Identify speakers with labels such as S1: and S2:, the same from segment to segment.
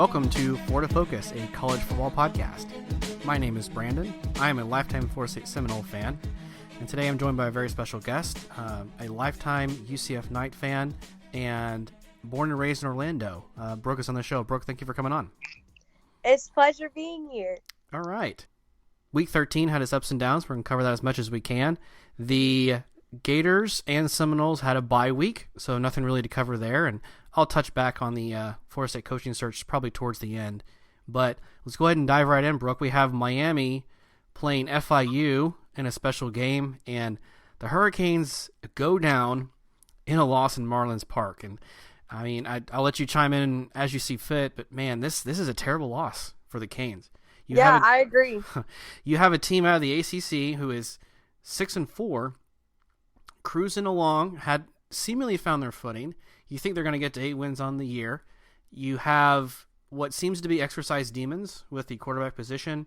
S1: Welcome to Florida Focus, a college football podcast. My name is Brandon. I am a lifetime Florida State Seminole fan, and today I'm joined by a very special guest, a lifetime UCF Knight fan, and born and raised in Orlando. Brooke is on the show. Brooke, thank you for coming on.
S2: It's a pleasure being here.
S1: All right. Week 13 had its ups and downs. We're going to cover that as much as we can. The Gators and Seminoles had a bye week, so nothing really to cover there, and I'll touch back on the Florida State coaching search probably towards the end. But let's go ahead and dive right in, Brooke. We have Miami playing FIU in a special game, and the Hurricanes go down in a loss in Marlins Park. And I mean, I'll let you chime in as you see fit, but man, this is a terrible loss for the Canes.
S2: I agree.
S1: You have a team out of the ACC who is 6-4, cruising along, had seemingly found their footing. You think they're going to get to 8 wins on the year. You have what seems to be exercise demons with the quarterback position.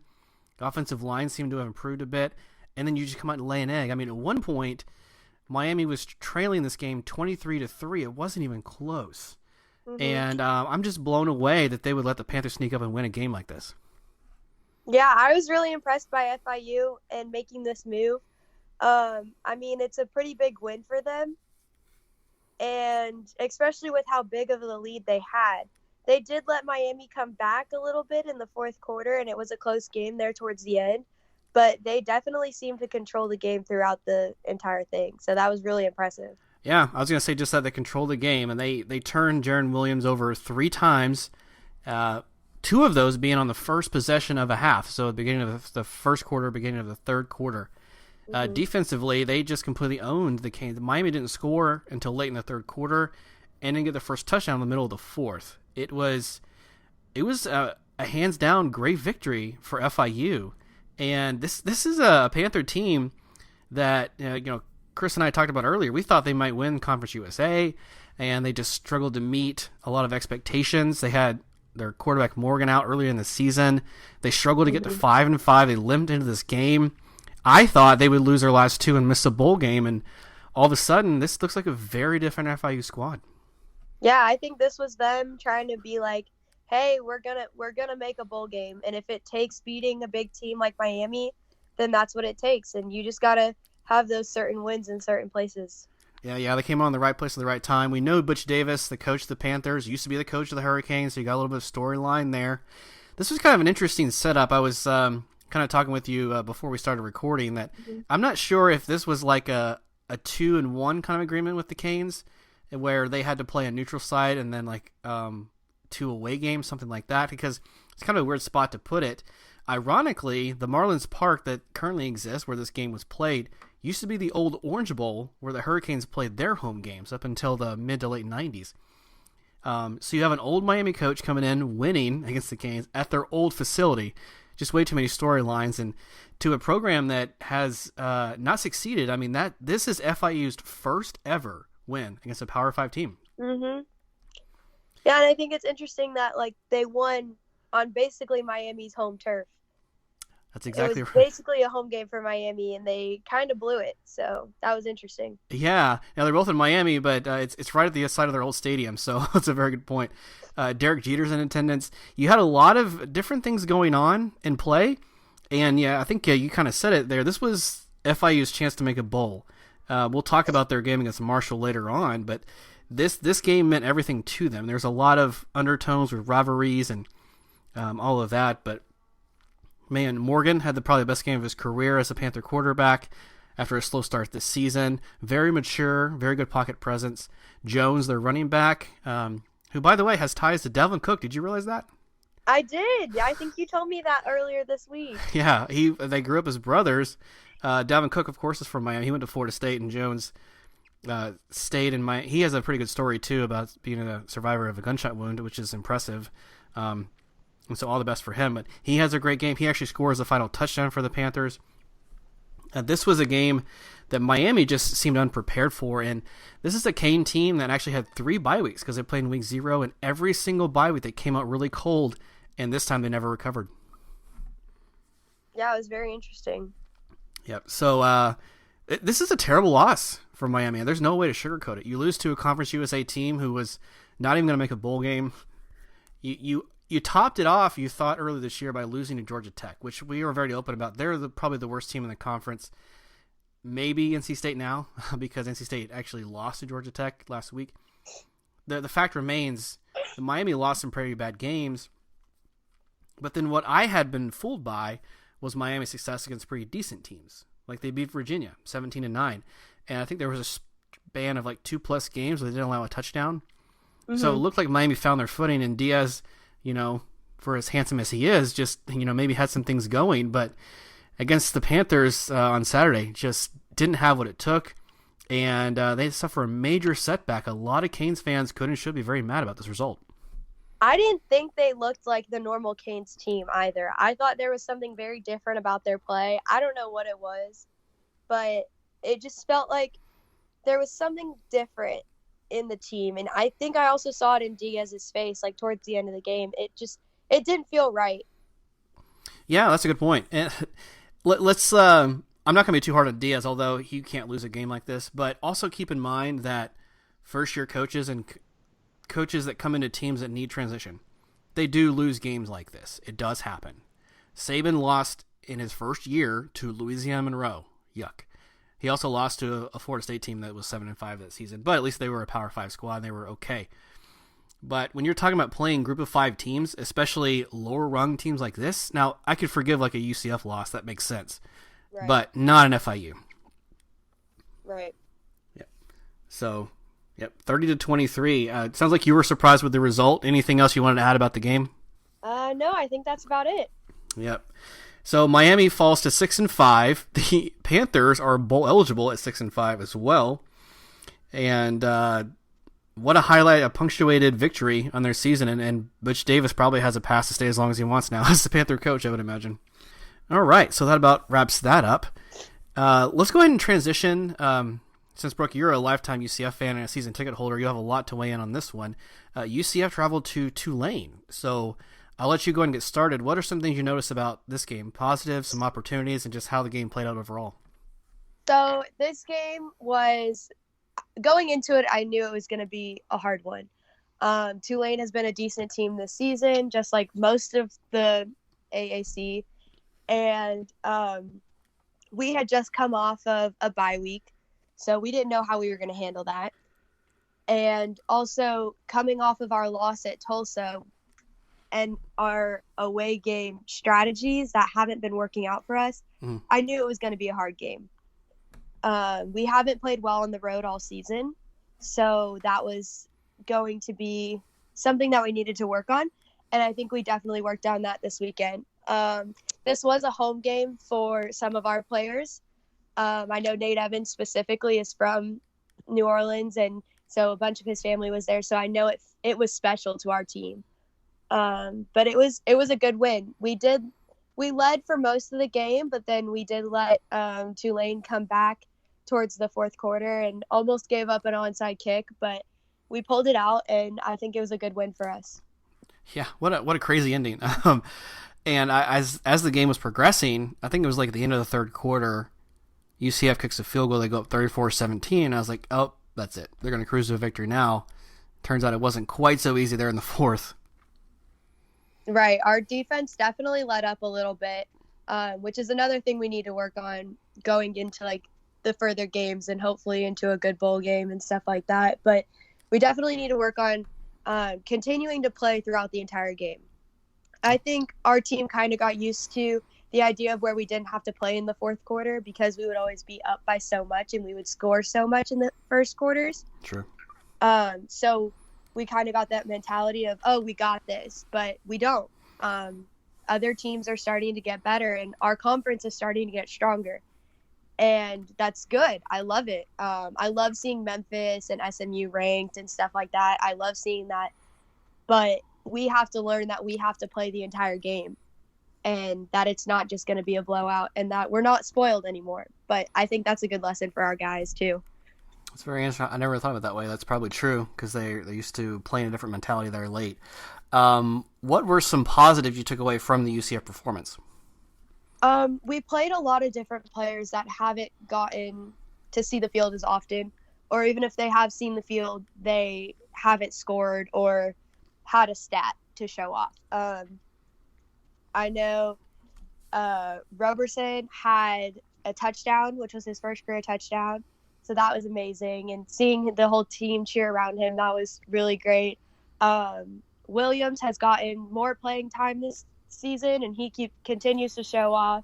S1: The offensive line seemed to have improved a bit. And then you just come out and lay an egg. I mean, at one point, Miami was trailing this game 23-3. It wasn't even close. Mm-hmm. And I'm just blown away that they would let the Panthers sneak up and win a game like this.
S2: Yeah, I was really impressed by FIU and making this move. I mean, it's a pretty big win for them. And especially with how big of the lead they had. They did let Miami come back a little bit in the fourth quarter, and it was a close game there towards the end. But they definitely seemed to control the game throughout the entire thing. So that was really impressive.
S1: Yeah, I was going to say just that they controlled the game, and they turned Jaron Williams over 3 times, 2 of those being on the first possession of a half, so at the beginning of the first quarter, beginning of the third quarter. Defensively, they just completely owned the Canes. Miami didn't score until late in the third quarter and didn't get the first touchdown in the middle of the fourth. It was a hands-down great victory for FIU. And this is a Panther team that, Chris and I talked about earlier. We thought they might win Conference USA, and they just struggled to meet a lot of expectations. They had their quarterback Morgan out earlier in the season. They struggled to get to 5-5. They limped into this game. I thought they would lose their last 2 and miss a bowl game, and all of a sudden, this looks like a very different FIU squad.
S2: Yeah, I think this was them trying to be like, hey, we're gonna make a bowl game, and if it takes beating a big team like Miami, then that's what it takes, and you just gotta have those certain wins in certain places.
S1: Yeah, they came on the right place at the right time. We know Butch Davis, the coach of the Panthers, used to be the coach of the Hurricanes, so you got a little bit of storyline there. This was kind of an interesting setup. I was kind of talking with you before we started recording that I'm not sure if this was like a 2-1 kind of agreement with the Canes, where they had to play a neutral site and then like 2 away games, something like that, because it's kind of a weird spot to put it. Ironically, the Marlins Park that currently exists where this game was played used to be the old Orange Bowl where the Hurricanes played their home games up until the mid to late 90s. So you have an old Miami coach coming in, winning against the Canes at their old facility. Just way too many storylines, and to a program that has not succeeded. I mean, this is FIU's first ever win against a Power 5 team.
S2: Mm-hmm. Yeah, and I think it's interesting that they won on basically Miami's home turf.
S1: That's exactly right.
S2: It was basically a home game for Miami, and they kind of blew it. So that was interesting.
S1: Yeah. Now, they're both in Miami, but it's right at the side of their old stadium, so that's a very good point. Derek Jeter's in attendance. You had a lot of different things going on in play, and yeah, I think you kind of said it there. This was FIU's chance to make a bowl. We'll talk about their game against Marshall later on, but this game meant everything to them. There's a lot of undertones with rivalries and all of that, but man, Morgan had probably the best game of his career as a Panther quarterback after a slow start this season. Very mature, very good pocket presence. Jones, their running back, who, by the way, has ties to Dalvin Cook. Did you realize that?
S2: I did. I think you told me that earlier this week.
S1: Yeah, they grew up as brothers. Dalvin Cook, of course, is from Miami. He went to Florida State, and Jones stayed in Miami. He has a pretty good story, too, about being a survivor of a gunshot wound, which is impressive. And so all the best for him. But he has a great game. He actually scores the final touchdown for the Panthers. This was a game that Miami just seemed unprepared for. And this is a Cane team that actually had 3 bye weeks because they played in week 0. And every single bye week they came out really cold. And this time they never recovered.
S2: Yeah, it was very interesting.
S1: Yep. So this is a terrible loss for Miami. And there's no way to sugarcoat it. You lose to a Conference USA team who was not even going to make a bowl game. You you topped it off, you thought, earlier this year by losing to Georgia Tech, which we were very open about. They're probably the worst team in the conference. Maybe NC State now, because NC State actually lost to Georgia Tech last week. The fact remains, Miami lost some pretty bad games. But then what I had been fooled by was Miami's success against pretty decent teams. Like they beat Virginia 17-9. And I think there was a span of like 2+ games where they didn't allow a touchdown. Mm-hmm. So it looked like Miami found their footing, and Diaz, for as handsome as he is, just, maybe had some things going. But against the Panthers on Saturday, just didn't have what it took. And they suffer a major setback. A lot of Canes fans could and should be very mad about this result.
S2: I didn't think they looked like the normal Canes team either. I thought there was something very different about their play. I don't know what it was, but it just felt like there was something different in the team. And I think I also saw it in Diaz's face, like towards the end of the game. It didn't feel right. Yeah,
S1: that's a good point. And let's I'm not going to be too hard on Diaz, although he can't lose a game like this. But also keep in mind that first-year coaches and coaches that come into teams that need transition, they do lose games like this. It does happen. Saban lost in his first year to Louisiana Monroe. Yuck. He also lost to a Florida State team that was 7-5 that season, but at least they were a Power 5 squad and they were okay. But when you're talking about playing group of 5 teams, especially lower rung teams like this, now I could forgive like a UCF loss, that makes sense, right, but not an FIU.
S2: Right.
S1: Yep. So, 30-23. It sounds like you were surprised with the result. Anything else you wanted to add about the game?
S2: No, I think that's about it.
S1: Yep. So Miami falls to 6-5. The Panthers are bowl eligible at 6-5 as well. And what a highlight, a punctuated victory on their season. And Butch Davis probably has a pass to stay as long as he wants now as the Panther coach, I would imagine. All right, so that about wraps that up. Let's go ahead and transition. Since, Brooke, you're a lifetime UCF fan and a season ticket holder, you have a lot to weigh in on this one. UCF traveled to Tulane. So I'll let you go ahead and get started. What are some things you noticed about this game? Positives, some opportunities, and just how the game played out overall.
S2: So this game was, going into it, I knew it was going to be a hard one. Tulane has been a decent team this season, just like most of the AAC. And we had just come off of a bye week, so we didn't know how we were going to handle that. And also coming off of our loss at Tulsa and our away game strategies that haven't been working out for us, I knew it was going to be a hard game. We haven't played well on the road all season, so that was going to be something that we needed to work on, and I think we definitely worked on that this weekend. This was a home game for some of our players. I know Nate Evans specifically is from New Orleans, and so a bunch of his family was there, so I know it was special to our team. But it was a good win. We led for most of the game, but then we did let Tulane come back towards the fourth quarter and almost gave up an onside kick, but we pulled it out, and I think it was a good win for us.
S1: Yeah, what a crazy ending. And as the game was progressing, I think it was like at the end of the third quarter, UCF kicks a field goal, they go up 34-17, and I was like, oh, that's it. They're going to cruise to a victory now. Turns out it wasn't quite so easy there in the fourth.
S2: Right. Our defense definitely let up a little bit, which is another thing we need to work on going into like the further games and hopefully into a good bowl game and stuff like that. But we definitely need to work on continuing to play throughout the entire game. I think our team kind of got used to the idea of where we didn't have to play in the fourth quarter because we would always be up by so much and we would score so much in the first quarters.
S1: True.
S2: So we kind of got that mentality of, oh, we got this, but we don't. Other teams are starting to get better and our conference is starting to get stronger. And that's good. I love it. I love seeing Memphis and SMU ranked and stuff like that. I love seeing that. But we have to learn that we have to play the entire game and that it's not just going to be a blowout and that we're not spoiled anymore. But I think that's a good lesson for our guys too.
S1: It's very interesting. I never thought of it that way. That's probably true because they're used to playing a different mentality there late. What were some positives you took away from the UCF performance?
S2: We played a lot of different players that haven't gotten to see the field as often, or even if they have seen the field, they haven't scored or had a stat. to show off. I know Roberson had a touchdown, which was his first career touchdown. So that was amazing. And seeing the whole team cheer around him, that was really great. Williams has gotten more playing time this season, and he continues to show off.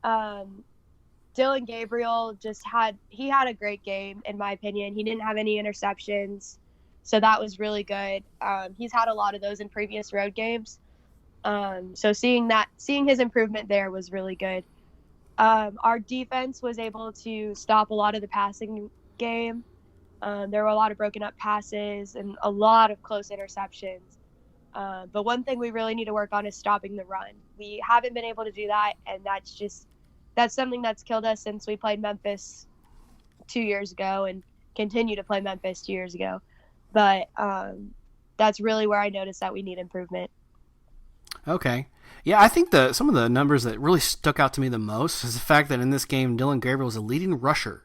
S2: Dylan Gabriel had a great game, in my opinion. He didn't have any interceptions, so that was really good. He's had a lot of those in previous road games. So seeing his improvement there was really good. Our defense was able to stop a lot of the passing game. There were a lot of broken up passes and a lot of close interceptions. But one thing we really need to work on is stopping the run. We haven't been able to do that, and that's something that's killed us since we played Memphis 2 years ago and continue to play Memphis 2 years ago. But that's really where I noticed that we need improvement.
S1: Okay. Yeah, I think some of the numbers that really stuck out to me the most is the fact that in this game, Dylan Gabriel was a leading rusher.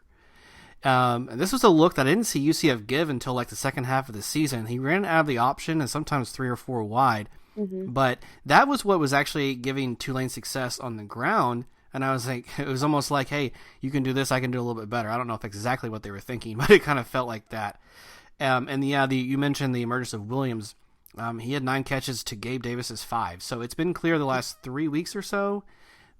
S1: And this was a look that I didn't see UCF give until like the second half of the season. He ran out of the option and sometimes 3 or 4 wide. Mm-hmm. But that was what was actually giving Tulane success on the ground. And I was like, it was almost like, hey, you can do this, I can do a little bit better. I don't know if exactly what they were thinking, but it kind of felt like that. You mentioned the emergence of Williams. He had 9 catches to Gabe Davis's 5. So it's been clear the last 3 weeks or so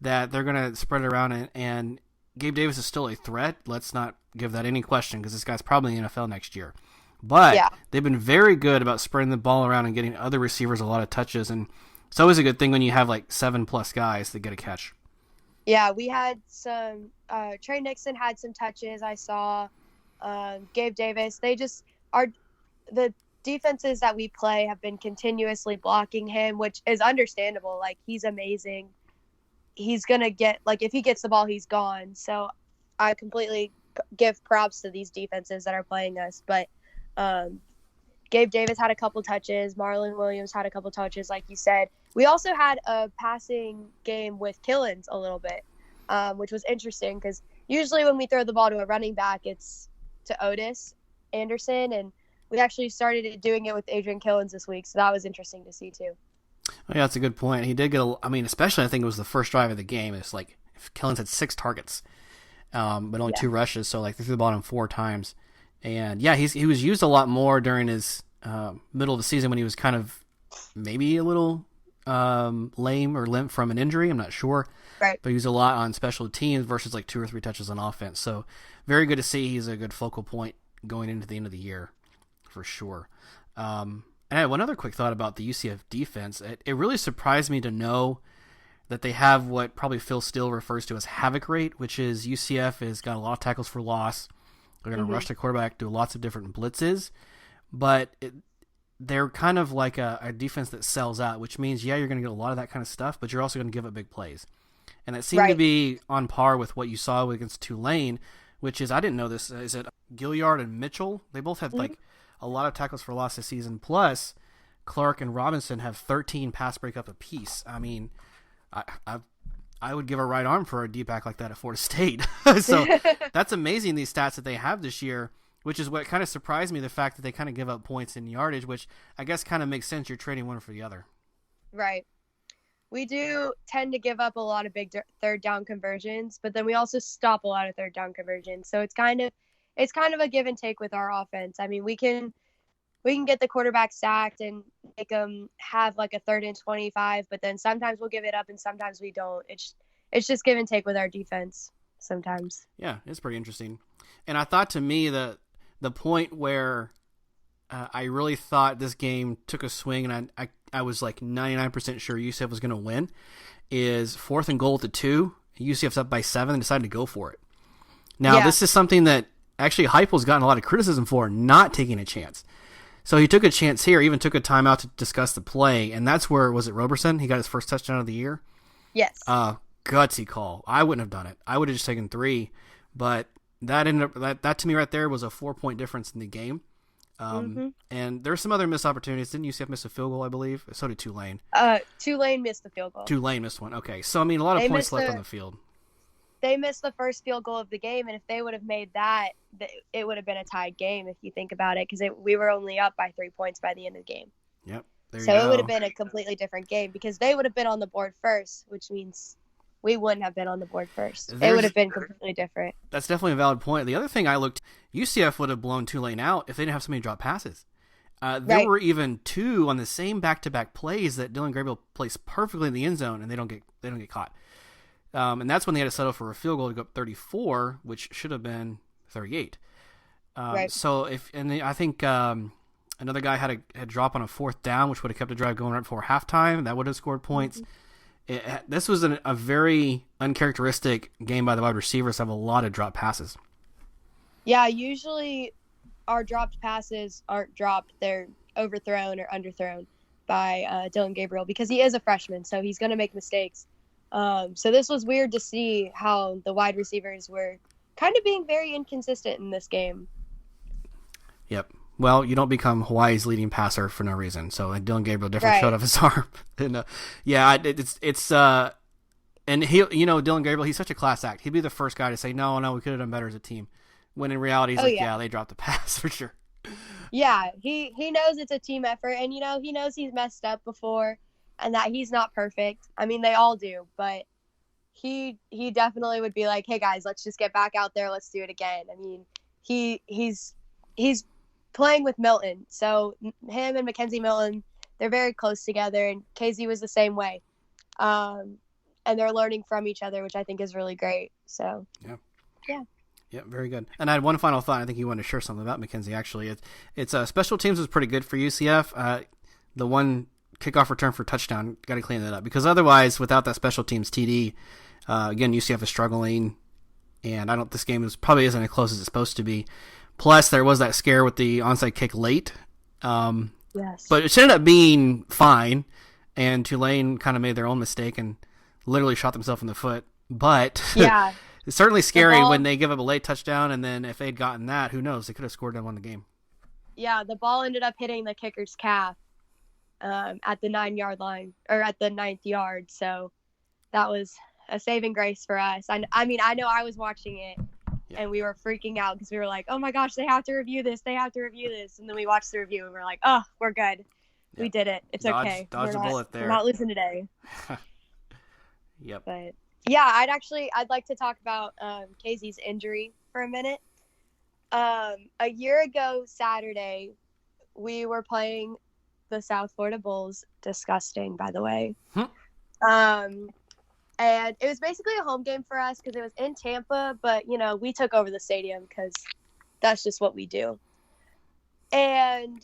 S1: that they're going to spread it around, and Gabe Davis is still a threat. Let's not give that any question because this guy's probably in the NFL next year. But They've been very good about spreading the ball around and getting other receivers a lot of touches, and it's always a good thing when you have like 7+ guys that get a catch.
S2: Yeah, we had some Trey Nixon had some touches. I saw Gabe Davis. They just are the defenses that we play have been continuously blocking him, which is understandable. Like, he's amazing. He's going to get, like, if he gets the ball, he's gone. So I completely give props to these defenses that are playing us. But Gabe Davis had a couple touches. Marlon Williams had a couple touches, like you said. We also had a passing game with Killens a little bit, which was interesting because usually when we throw the ball to a running back, it's to Otis Anderson, and we actually started doing it with Adrian Killens this week, so that was interesting to see too.
S1: Oh, yeah, that's a good point. He did get especially I think it was the first drive of the game. It's like if Killens had 6 targets, but only 2 rushes, so like they threw the ball him 4 times. And yeah, he was used a lot more during his middle of the season when he was kind of maybe a little lame or limp from an injury. I'm not sure.
S2: Right.
S1: But he was a lot on special teams versus like 2 or 3 touches on offense. So very good to see. He's a good focal point going into the end of the year for sure. And I had one other quick thought about the UCF defense. It really surprised me to know that they have what probably Phil Steele refers to as havoc rate, which is UCF has got a lot of tackles for loss. They're going to rush the quarterback, do lots of different blitzes, but they're kind of like a defense that sells out, which means, you're going to get a lot of that kind of stuff, but you're also going to give up big plays. And it seemed to be on par with what you saw against Tulane, which is, I didn't know this, is it Gilliard and Mitchell? They both had like a lot of tackles for loss this season, plus Clark and Robinson have 13 pass breakup apiece. I mean, I would give a right arm for a D-back like that at Florida State. So that's amazing, these stats that they have this year, which is what kind of surprised me, the fact that they kind of give up points in yardage, which I guess kind of makes sense. You're trading one for the other. Right.
S2: We do tend to give up a lot of big third down conversions, but then we also stop a lot of third down conversions. So it's kind of a give and take with our offense. I mean, we can get the quarterback sacked and make them have like a 3rd and 25, but then sometimes we'll give it up and sometimes we don't. It's just give and take with our defense sometimes.
S1: Yeah, it's pretty interesting. And I thought, to me, the point where I really thought this game took a swing and I was like 99% sure UCF was going to win is 4th and goal at the 2. UCF's up by 7 and decided to go for it. Now, this is something that actually Heupel's gotten a lot of criticism for, not taking a chance. So he took a chance here, even took a timeout to discuss the play, and that's where, was it Roberson? He got his first touchdown of the year?
S2: Yes.
S1: Gutsy call. I wouldn't have done it. I would have just taken 3, but that ended up, that to me right there was a 4-point difference in the game. And there's some other missed opportunities. Didn't UCF miss a field goal, I believe? So did Tulane.
S2: Tulane missed the field goal.
S1: Tulane missed one. Okay. So, I mean, a lot of points left on the field.
S2: They missed the first field goal of the game, and if they would have made that, it would have been a tied game if you think about it, because we were only up by 3 points by the end of the game.
S1: Yep. There you
S2: So it would have
S1: go.
S2: been a completely different game because they would have been on the board first, which means we wouldn't have been on the board first. It would
S1: There's
S2: have been completely different.
S1: That's definitely a valid point. The other thing I looked, UCF would have blown Tulane out if they didn't have so many drop passes. There
S2: Right.
S1: were even two on the same back-to-back plays that Dylan Gabriel placed perfectly in the end zone, and they don't get caught. And that's when they had to settle for a field goal to go up 34, which should have been 38.
S2: Right.
S1: I think another guy had a drop on a fourth down, which would have kept the drive going right before halftime. That would have scored points. This was a very uncharacteristic game by the wide receivers to have a lot of drop passes.
S2: Yeah, usually our dropped passes aren't dropped. They're overthrown or underthrown by Dylan Gabriel because he is a freshman, so he's going to make mistakes. So this was weird to see how the wide receivers were kind of being very inconsistent in this game.
S1: Yep. Well, you don't become Hawaii's leading passer for no reason. So Dylan Gabriel definitely showed off his arm. And and he, Dylan Gabriel, he's such a class act. He'd be the first guy to say, no, we could have done better as a team. When in reality, he's they dropped the pass for sure.
S2: Yeah, he knows it's a team effort, and he knows he's messed up before, and that he's not perfect. I mean, they all do, but he definitely would be like, hey guys, let's just get back out there, let's do it again. I mean, he's playing with Milton, so him and Mackenzie Milton, they're very close together, and KZ was the same way, and they're learning from each other, which I think is really great. So
S1: Yeah, very good. And I had one final thought. I think you wanted to share something about Mackenzie. Actually, it's special teams was pretty good for UCF. The one kickoff return for touchdown, got to clean that up because otherwise, without that special teams TD, again UCF is struggling, and this game probably isn't as close as it's supposed to be. Plus, there was that scare with the onside kick late.
S2: Yes.
S1: But it ended up being fine, and Tulane kind of made their own mistake and literally shot themselves in the foot. But
S2: yeah.
S1: It's certainly scary when they give up a late touchdown, and then if they'd gotten that, who knows? They could have scored and won the game.
S2: Yeah, the ball ended up hitting the kicker's calf at the 9-yard line, or at the 9th yard. So that was a saving grace for us. I mean, I know I was watching it, and we were freaking out because we were like, oh my gosh, they have to review this. They have to review this. And then we watched the review, and we're like, oh, we're good. Yep. We did it. It's okay.
S1: Dodge a bullet there.
S2: We're not losing today.
S1: Yep.
S2: But yeah, I'd like to talk about KZ's injury for a minute. A year ago Saturday, we were playing the South Florida Bulls. Disgusting, by the way. And it was basically a home game for us because it was in Tampa, but we took over the stadium because that's just what we do. And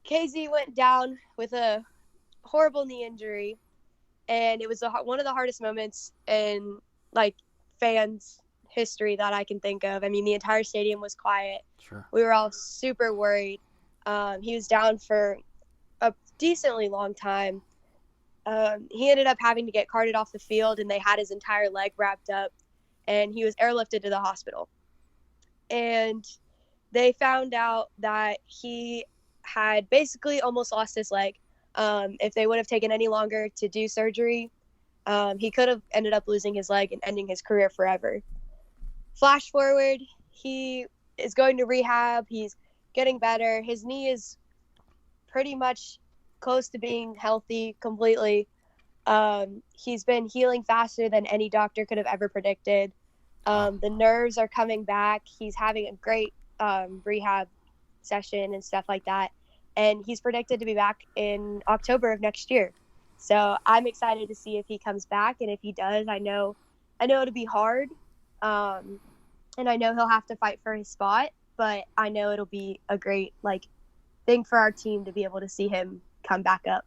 S2: KZ went down with a horrible knee injury. And it was one of the hardest moments in fans' history that I can think of. I mean, the entire stadium was quiet.
S1: Sure.
S2: We were all super worried. He was down for a decently long time. He ended up having to get carted off the field, and they had his entire leg wrapped up, and he was airlifted to the hospital. And they found out that he had basically almost lost his leg. If they would have taken any longer to do surgery, he could have ended up losing his leg and ending his career forever. Flash forward, he is going to rehab. He's getting better. His knee is pretty much close to being healthy completely. He's been healing faster than any doctor could have ever predicted. The nerves are coming back. He's having a great rehab session and stuff like that. And he's predicted to be back in October of next year. So I'm excited to see if he comes back. And if he does, I know it'll be hard. And I know he'll have to fight for his spot. But I know it'll be a great thing for our team to be able to see him come back up.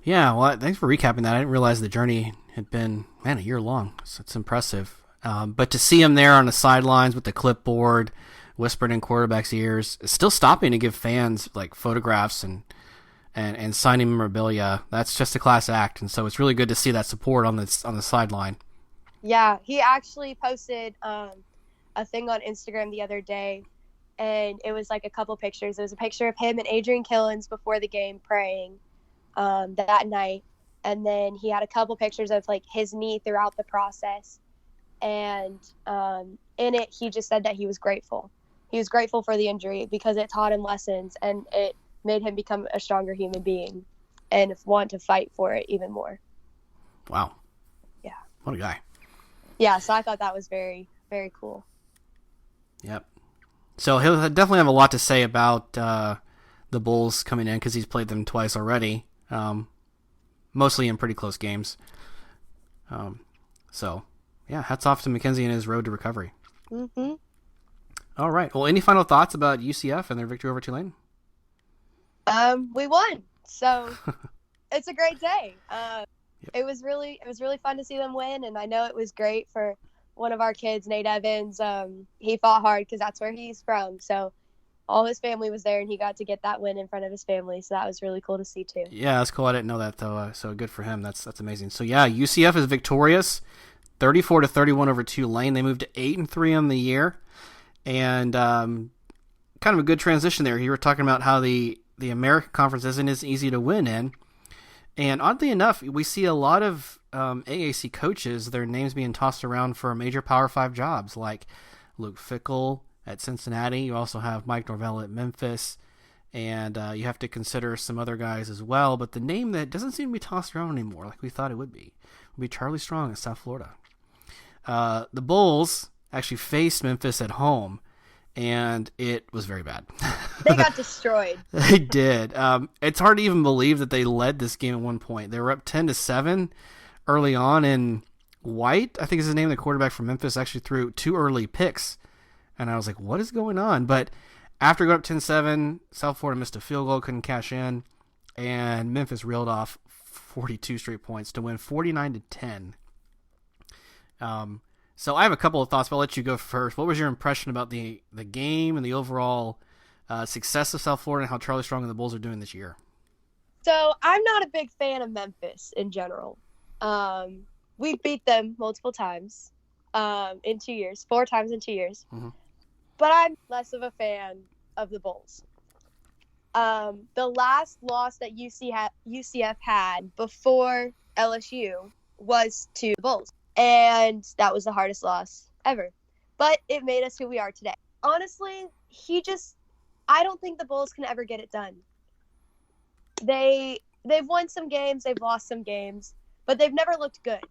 S1: Yeah, well, thanks for recapping that. I didn't realize the journey had been, a year long. So it's impressive. But to see him there on the sidelines with the clipboard, whispered in quarterback's ears, still stopping to give fans photographs and signing memorabilia. That's just a class act, and so it's really good to see that support on the sideline.
S2: Yeah, he actually posted a thing on Instagram the other day, and it was a couple pictures. It was a picture of him and Adrian Killens before the game praying that night, and then he had a couple pictures of his knee throughout the process, and in it he just said that he was grateful. He was grateful for the injury because it taught him lessons, and it made him become a stronger human being and want to fight for it even more.
S1: Wow.
S2: Yeah.
S1: What a guy.
S2: Yeah, so I thought that was very, very cool.
S1: Yep. So he'll definitely have a lot to say about the Bulls coming in because he's played them twice already, mostly in pretty close games. So, yeah, hats off to Mackenzie and his road to recovery.
S2: Mm-hmm.
S1: All right. Well, any final thoughts about UCF and their victory over Tulane?
S2: We won, so it's a great day.
S1: Yep.
S2: It was really fun to see them win, and I know it was great for one of our kids, Nate Evans. He fought hard because that's where he's from, so all his family was there, and he got to get that win in front of his family, so that was really cool to see too.
S1: Yeah, that's cool. I didn't know that though. So good for him. That's amazing. So yeah, UCF is victorious, 34-31 over Tulane. They moved to 8-3 on the year, and kind of a good transition there. You were talking about how the American Conference isn't as easy to win in, and oddly enough, we see a lot of AAC coaches, their names being tossed around for major Power 5 jobs, like Luke Fickell at Cincinnati. You also have Mike Norvell at Memphis, and you have to consider some other guys as well. But the name that doesn't seem to be tossed around anymore like we thought it would be Charlie Strong at South Florida. The Bulls actually faced Memphis at home, and it was very bad.
S2: They got destroyed.
S1: They did. It's hard to even believe that they led this game at one point. They were up 10-7 early on, and White, I think is his name, the quarterback from Memphis, actually threw 2 early picks. And I was like, what is going on? But after going up 10-7, South Florida missed a field goal, couldn't cash in, and Memphis reeled off 42 straight points to win 49-10. So I have a couple of thoughts, but I'll let you go first. What was your impression about the game and the overall success of South Florida and how Charlie Strong and the Bulls are doing this year?
S2: So I'm not a big fan of Memphis in general. We beat them multiple times in 2 years, 4 times in 2 years.
S1: Mm-hmm.
S2: But I'm less of a fan of the Bulls. The last loss that UCF had before LSU was to the Bulls. And that was the hardest loss ever. But it made us who we are today. Honestly, I don't think the Bulls can ever get it done. They've won some games, they've lost some games, but they've never looked good.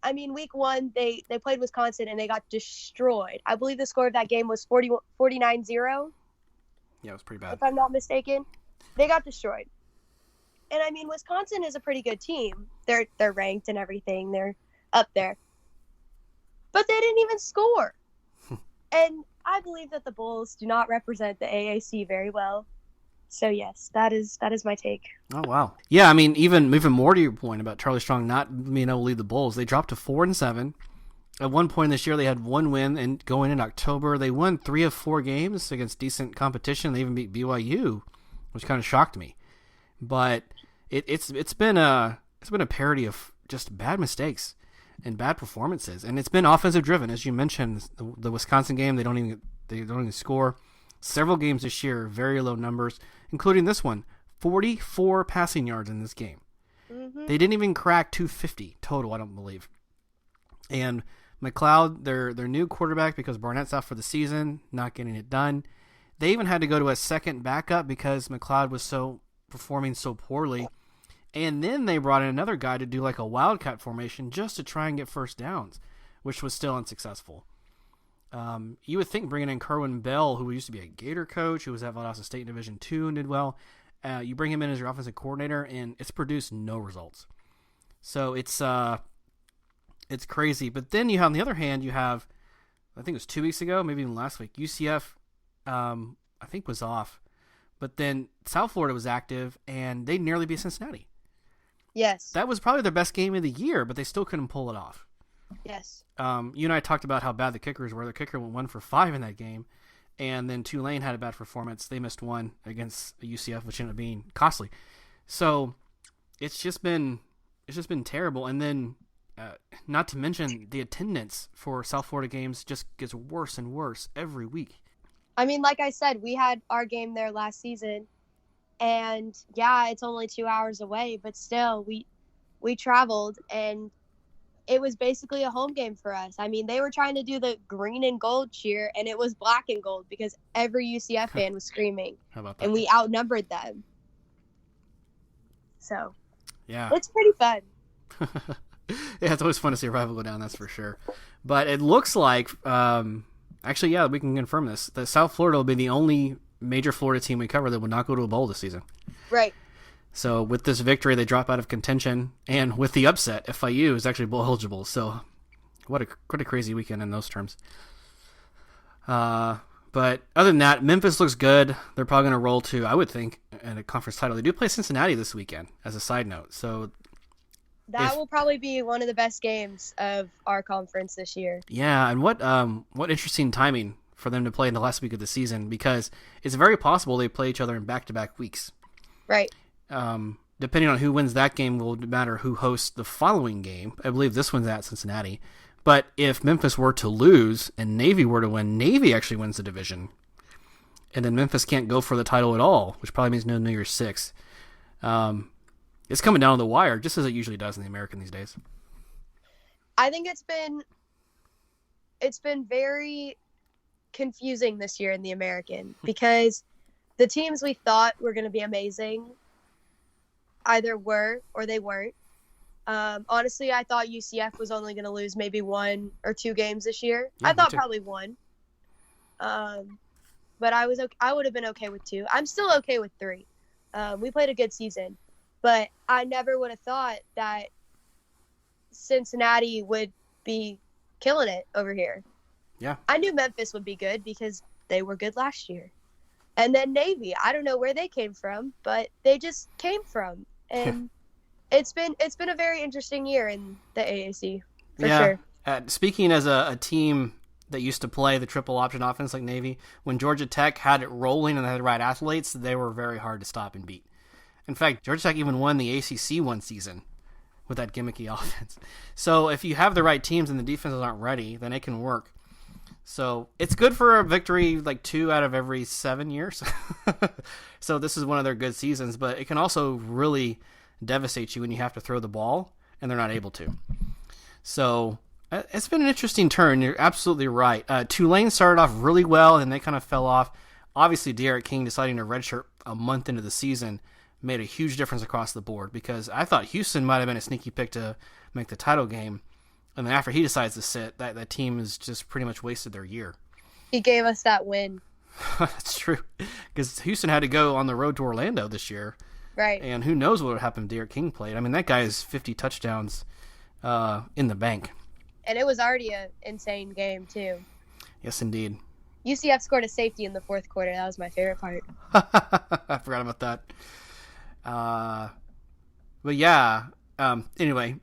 S2: I mean, week 1, they played Wisconsin and they got destroyed. I believe the score of that game was 49-0.
S1: Yeah, it was pretty bad.
S2: If I'm not mistaken. They got destroyed. And I mean, Wisconsin is a pretty good team. They're ranked and everything. They're up there. But they didn't even score. And I believe that the Bulls do not represent the AAC very well. So yes, that is my take.
S1: Oh wow. Yeah, I mean, even more to your point about Charlie Strong not being able to lead the Bulls, they dropped to 4-7. At one point this year they had 1 win, and going in October they won 3 of 4 games against decent competition. They even beat BYU, which kind of shocked me. But it's been a parody of just bad mistakes and bad performances, and it's been offensive driven, as you mentioned. The Wisconsin game, they don't even score. Several games this year, very low numbers, including this one, 44 passing yards in this game.
S2: Mm-hmm.
S1: They didn't even crack 250 total, I don't believe. And McLeod, their new quarterback, because Barnett's out for the season, not getting it done. They even had to go to a second backup because McLeod was performing so poorly. And then they brought in another guy to do like a wildcat formation just to try and get first downs, which was still unsuccessful. You would think bringing in Kerwin Bell, who used to be a Gator coach, who was at Valdosta State in Division II and did well, you bring him in as your offensive coordinator, and it's produced no results. So it's crazy. But then on the other hand, you have, I think it was 2 weeks ago, maybe even last week, UCF, I think was off. But then South Florida was active, and they nearly beat Cincinnati.
S2: Yes.
S1: That was probably their best game of the year, but they still couldn't pull it off.
S2: Yes.
S1: You and I talked about how bad the kickers were. The kicker went 1 for 5 in that game, and then Tulane had a bad performance. They missed 1 against UCF, which ended up being costly. So it's just been terrible. And then, not to mention, the attendance for South Florida games just gets worse and worse every week.
S2: I mean, like I said, we had our game there last season, and yeah, it's only 2 hours away, but still, we traveled, and it was basically a home game for us. I mean, they were trying to do the green and gold cheer, and it was black and gold because every UCF fan was screaming.
S1: How about that?
S2: And we outnumbered them. So,
S1: yeah,
S2: it's pretty fun.
S1: Yeah, it's always fun to see a rival go down, that's for sure. But it looks like, actually, yeah, we can confirm this, that South Florida will be the only major Florida team we cover that will not go to a bowl this season.
S2: Right.
S1: So with this victory, they drop out of contention, and with the upset, FIU is actually bowl eligible. So what a crazy weekend in those terms. But other than that, Memphis looks good. They're probably going to roll to, I would think, in a conference title. They do play Cincinnati this weekend, as a side note. So
S2: that will probably be one of the best games of our conference this year.
S1: Yeah, and what interesting timing for them to play in the last week of the season, because it's very possible they play each other in back-to-back weeks.
S2: Right.
S1: Depending on who wins that game will matter who hosts the following game. I believe this one's at Cincinnati. But if Memphis were to lose and Navy were to win, Navy actually wins the division. And then Memphis can't go for the title at all, which probably means no New Year's Six. It's coming down to the wire, just as it usually does in the American these days.
S2: I think it's been very confusing this year in the American because the teams we thought were going to be amazing either were or they weren't. Honestly, I thought UCF was only going to lose maybe 1 or 2 games this year.
S1: Yeah,
S2: I thought
S1: too.
S2: probably 1. But I would have been okay with 2. I'm still okay with 3. We played a good season, but I never would have thought that Cincinnati would be killing it over here.
S1: Yeah.
S2: I knew Memphis would be good because they were good last year. And then Navy, I don't know where they came from, but they just came from. And it's been a very interesting year in the AAC, for sure.
S1: Speaking as a team that used to play the triple option offense like Navy, when Georgia Tech had it rolling and they had the right athletes, they were very hard to stop and beat. In fact, Georgia Tech even won the ACC one season with that gimmicky offense. So if you have the right teams and the defenses aren't ready, then it can work. So it's good for a victory like 2 out of every 7 years. So this is one of their good seasons, but it can also really devastate you when you have to throw the ball and they're not able to. So it's been an interesting turn. You're absolutely right. Tulane started off really well, and they kind of fell off. Obviously, Derek King deciding to redshirt a month into the season made a huge difference across the board, because I thought Houston might have been a sneaky pick to make the title game. And then after he decides to sit, that team has just pretty much wasted their year.
S2: He gave us that win.
S1: That's true. Because Houston had to go on the road to Orlando this year.
S2: Right.
S1: And who knows what would happen if Derek King played. I mean, that guy is 50 touchdowns in the bank.
S2: And it was already an insane game, too.
S1: Yes, indeed.
S2: UCF scored a safety in the fourth quarter. That was my favorite part.
S1: I forgot about that. But yeah, anyway,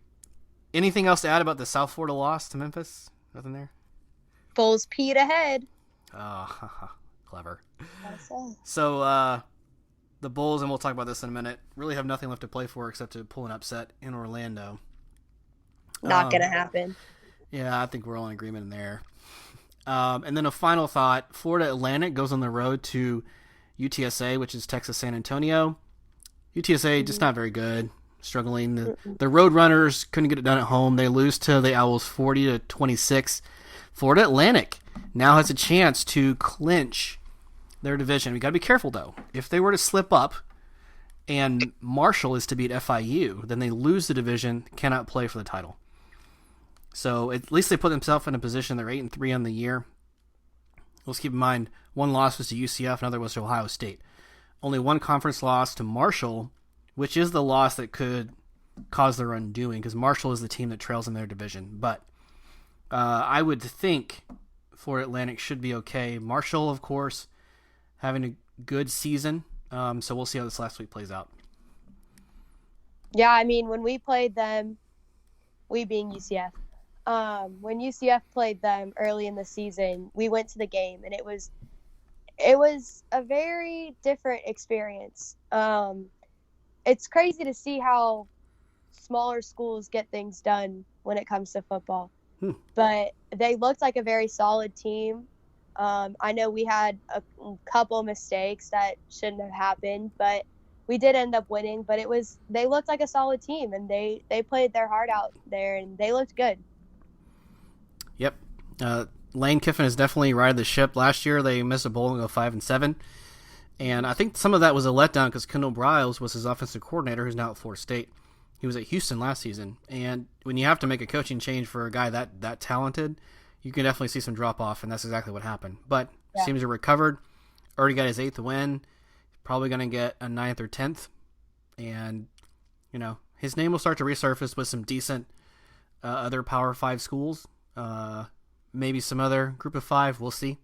S1: anything else to add about the South Florida loss to Memphis? Nothing there?
S2: Bulls peed ahead.
S1: Oh, clever.
S2: That's
S1: So, the Bulls, and we'll talk about this in a minute, really have nothing left to play for except to pull an upset in Orlando.
S2: not going to happen.
S1: Yeah, I think we're all in agreement in there. And then a final thought, Florida Atlantic goes on the road to UTSA, which is Texas San Antonio. UTSA just not very good, struggling. The Roadrunners couldn't get it done at home. They lose to the Owls 40-26. Florida Atlantic now has a chance to clinch their division. We got to be careful, though. If they were to slip up and Marshall is to beat FIU, then they lose the division, cannot play for the title. So at least they put themselves in a position. They're 8-3 on the year. Let's keep in mind, one loss was to UCF, another was to Ohio State. Only one conference loss to Marshall, which is the loss that could cause their undoing, because Marshall is the team that trails in their division. But I would think Florida Atlantic should be okay. Marshall, of course, having a good season. So we'll see how this last week plays out.
S2: Yeah, I mean, when we played them, we being UCF, when UCF played them early in the season, we went to the game, and it was a very different experience. It's crazy to see how smaller schools get things done when it comes to football. But they looked like a very solid team. I know we had a couple mistakes that shouldn't have happened, but we did end up winning, but they looked like a solid team, and they played their heart out there, and they looked good.
S1: Yep. Lane Kiffin has definitely righted the ship. Last year they missed a bowl and go 5-7, and I think some of that was a letdown because Kendall Briles was his offensive coordinator, who's now at Florida State. He was at Houston last season, and when you have to make a coaching change for a guy that talented, you can definitely see some drop off, and that's exactly what happened. But seems to have recovered. Already got his 8th win. Probably going to get a 9th or 10th, and his name will start to resurface with some decent other Power 5 schools. Maybe some other Group of 5. We'll see.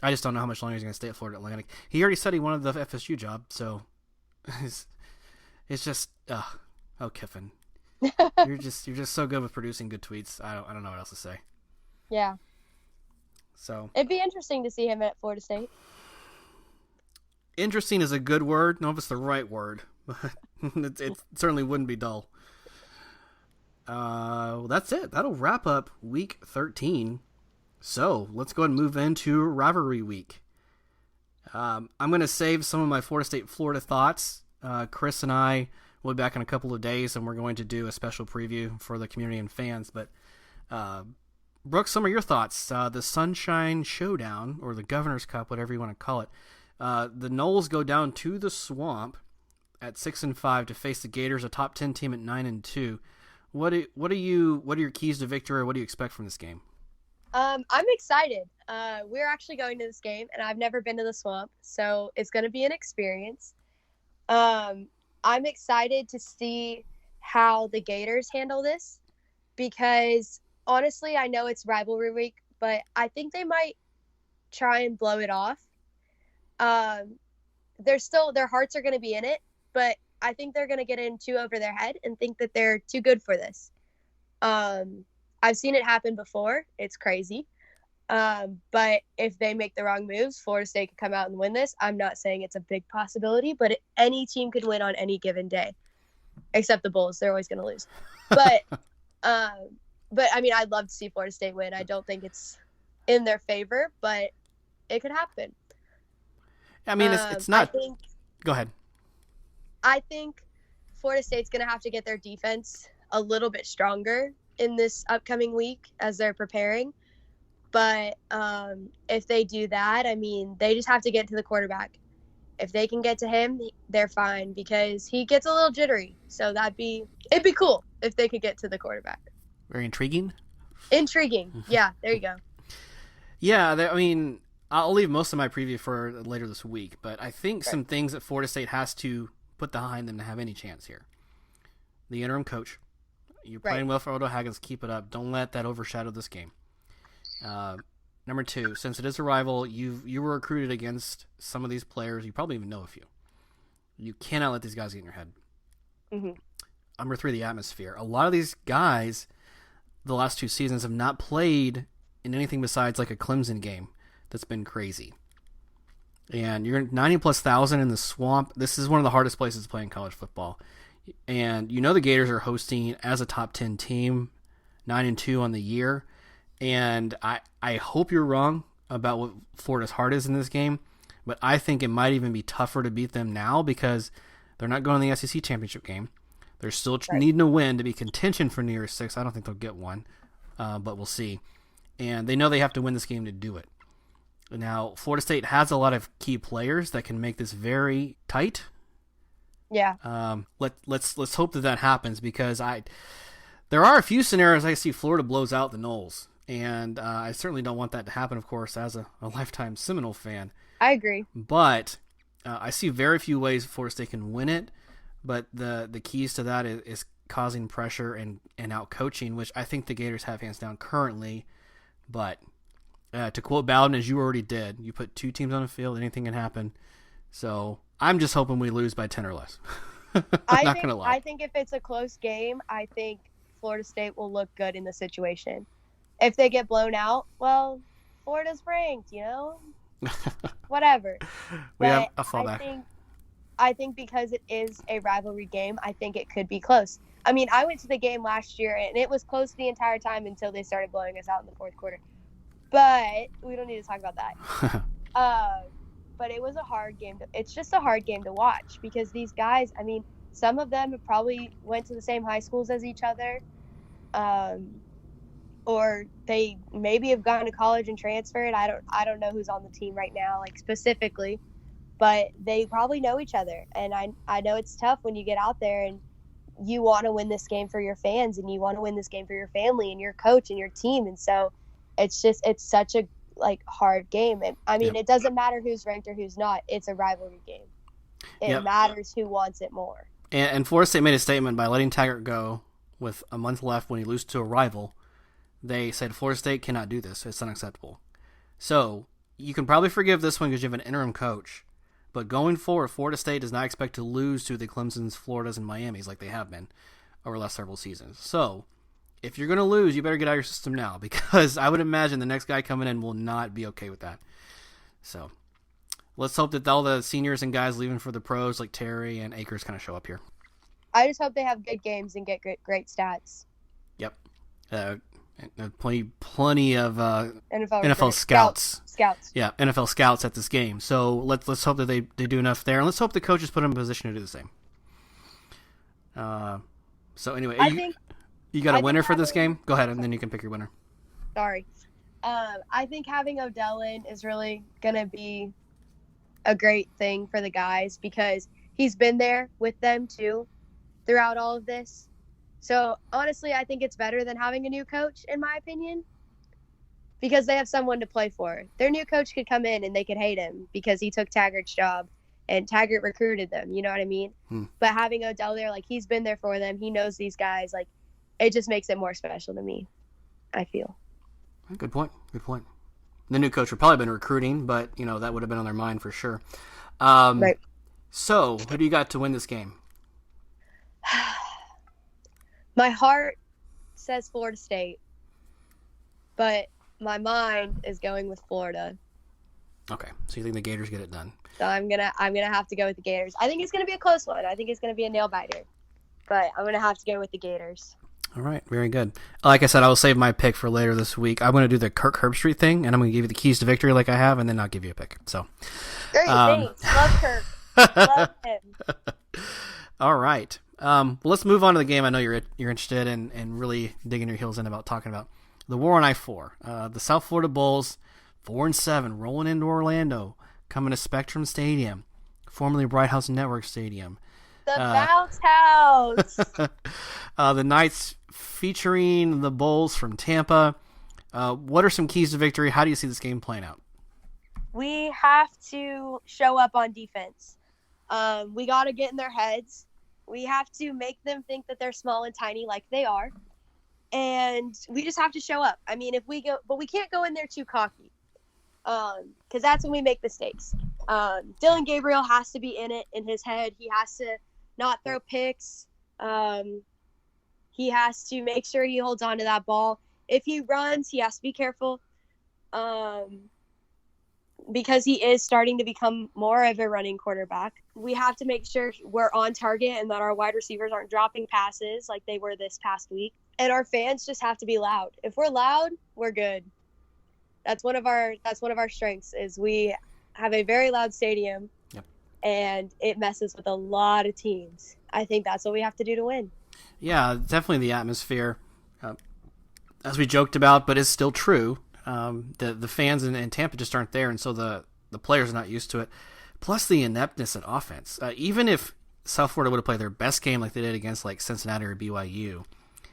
S1: I just don't know how much longer he's going to stay at Florida Atlantic. He already said he wanted the FSU job, so it's just Kiffin, you're just so good with producing good tweets. I don't know what else to say.
S2: Yeah.
S1: So
S2: it'd be interesting to see him at Florida State.
S1: Interesting is a good word. I don't know if it's the right word, but it certainly wouldn't be dull. Well, that's it. That'll wrap up week 13. So let's go ahead and move into rivalry week. I'm going to save some of my Florida State-Florida thoughts. Chris and I will be back in a couple of days, and we're going to do a special preview for the community and fans. But Brooke, some of your thoughts. The Sunshine Showdown, or the Governor's Cup, whatever you want to call it. The Noles go down to the Swamp at 6-5 to face the Gators, a top 10 team at 9-2. What are your keys to victory? What do you expect from this game?
S2: I'm excited. We're actually going to this game, and I've never been to the Swamp, so it's going to be an experience. I'm excited to see how the Gators handle this because, honestly, I know it's rivalry week, but I think they might try and blow it off. Their hearts are going to be in it, but I think they're going to get in too over their head and think that they're too good for this. I've seen it happen before. It's crazy. But if they make the wrong moves, Florida State could come out and win this. I'm not saying it's a big possibility, but any team could win on any given day, except the Bulls. They're always going to lose. But I mean, I'd love to see Florida State win. I don't think it's in their favor, but it could happen.
S1: I mean, it's not. Go ahead.
S2: I think Florida State's going to have to get their defense a little bit stronger in this upcoming week as they're preparing. But if they do that, I mean, they just have to get to the quarterback. If they can get to him, they're fine because he gets a little jittery. So it'd be cool if they could get to the quarterback.
S1: Very intriguing.
S2: Intriguing. Yeah, there you go.
S1: Yeah, I mean, I'll leave most of my preview for later this week, but I think some things that Florida State has to put behind them to have any chance here. The interim coach. You're playing well for Odo Haggins. Keep it up. Don't let that overshadow this game. Number 2, since it is a rival, you were recruited against some of these players. You probably even know a few. You cannot let these guys get in your head. Mm-hmm. Number 3, the atmosphere. A lot of these guys, the last 2 seasons, have not played in anything besides like a Clemson game that's been crazy. And you're 90+ thousand in the Swamp. This is one of the hardest places to play in college football. And the Gators are hosting as a top 10 team, 9-2 on the year. And I hope you're wrong about what Florida's heart is in this game, but I think it might even be tougher to beat them now because they're not going to the SEC championship game. They're still needing a win to be contention for New Year's 6. I don't think they'll get one, but we'll see. And they know they have to win this game to do it. Now, Florida State has a lot of key players that can make this very tight.
S2: Yeah.
S1: Let's hope that happens because there are a few scenarios I see Florida blows out the Noles, and I certainly don't want that to happen, of course, as a lifetime Seminole fan.
S2: I agree.
S1: But I see very few ways Florida State can win it, but the keys to that is causing pressure and out coaching, which I think the Gators have hands down currently. But to quote Bowden, as you already did, you put 2 teams on the field, anything can happen. So I'm just hoping we lose by 10 or less. I'm not going to lie.
S2: I think if it's a close game, I think Florida State will look good in the situation. If they get blown out, well, Florida's ranked, whatever.
S1: We have a fallback.
S2: I think because it is a rivalry game, I think it could be close. I mean, I went to the game last year, and it was close the entire time until they started blowing us out in the fourth quarter. But we don't need to talk about that. but it was a hard game. It's just a hard game to watch because these guys, I mean, some of them probably went to the same high schools as each other, or they maybe have gone to college and transferred. I don't know who's on the team right now, like specifically, but they probably know each other. And I know it's tough when you get out there and you want to win this game for your fans and you want to win this game for your family and your coach and your team. And so it's such a like hard game. And I mean, It doesn't matter who's ranked or who's not. It's a rivalry game. It matters who wants it more.
S1: And Florida State made a statement by letting Taggart go with a month left when he loses to a rival. They said Florida State cannot do this. It's unacceptable. So you can probably forgive this one because you have an interim coach. But going forward, Florida State does not expect to lose to the Clemsons, Floridas, and Miamis like they have been over the last several seasons. So if you're going to lose, you better get out of your system now because I would imagine the next guy coming in will not be okay with that. So let's hope that all the seniors and guys leaving for the pros like Terry and Akers kind of show up here.
S2: I just hope they have good games and get great stats.
S1: Yep. Plenty of NFL scouts. Yeah, NFL scouts at this game. So let's hope that they do enough there, and let's hope the coaches put them in a position to do the same. So anyway, you got a winner for this game? Go ahead, and then you can pick your winner.
S2: Sorry. I think having Odell in is really going to be a great thing for the guys because he's been there with them too throughout all of this. So, honestly, I think it's better than having a new coach, in my opinion, because they have someone to play for. Their new coach could come in and they could hate him because he took Taggart's job and Taggart recruited them. You know what I mean? But having Odell there, like, he's been there for them. He knows these guys. Like, it just makes it more special to me, I feel.
S1: Good point. The new coach would probably have been recruiting, but, that would have been on their mind for sure.
S2: Right.
S1: So, who do you got to win this game?
S2: My heart says Florida State, but my mind is going with Florida.
S1: Okay, so you think the Gators get it done?
S2: So I'm gonna have to go with the Gators. I think it's gonna be a close one. I think it's gonna be a nail biter, but I'm gonna have to go with the Gators.
S1: All right, very good. Like I said, I will save my pick for later this week. I'm going to do the Kirk Herbstreit thing, and I'm going to give you the keys to victory like I have, and then I'll give you a pick. So,
S2: great, thanks. Love Kirk. Love him.
S1: All right. Well, let's move on to the game. I know you're interested in and really digging your heels in about talking about the War on I-4. The South Florida Bulls, 4-7, rolling into Orlando, coming to Spectrum Stadium, formerly Bright House Network Stadium.
S2: The Bounce House.
S1: The Knights featuring the Bulls from Tampa. What are some keys to victory? How do you see this game playing out?
S2: We have to show up on defense. We got to get in their heads. We have to make them think that they're small and tiny like they are. And we just have to show up. I mean, but we can't go in there too cocky. Because that's when we make mistakes. Dylan Gabriel has to be in it in his head. He has to not throw picks. He has to make sure he holds on to that ball. If he runs, he has to be careful. Because he is starting to become more of a running quarterback. We have to make sure we're on target and that our wide receivers aren't dropping passes like they were this past week. And our fans just have to be loud. If we're loud, we're good. That's one of our strengths is we have a very loud stadium.
S1: Yep. And
S2: it messes with a lot of teams. I think that's what we have to do to win.
S1: Yeah, definitely the atmosphere, as we joked about, but is still true. The fans in Tampa just aren't there, and so the players are not used to it. Plus the ineptness at offense. Even if South Florida would have played their best game like they did against like Cincinnati or BYU,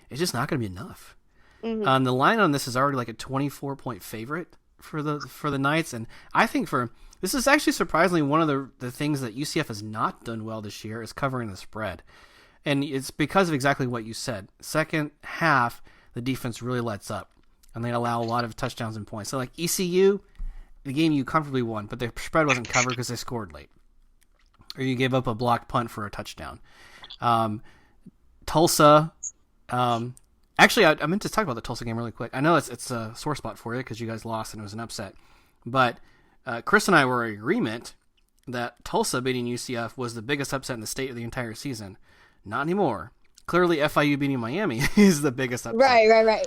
S1: it's just not going to be enough. Mm-hmm. The line on this is already like a 24-point favorite for the Knights, and I think this is actually surprisingly one of the things that UCF has not done well this year is covering the spread, and it's because of exactly what you said. Second half, the defense really lets up, and they allow a lot of touchdowns and points. So like ECU, the game you comfortably won, but the spread wasn't covered because they scored late, or you gave up a blocked punt for a touchdown. Tulsa. Actually, I meant to talk about the Tulsa game really quick. I know it's a sore spot for you because you guys lost and it was an upset. But Chris and I were in agreement that Tulsa beating UCF was the biggest upset in the state of the entire season. Not anymore. Clearly, FIU beating Miami is the biggest upset.
S2: Right.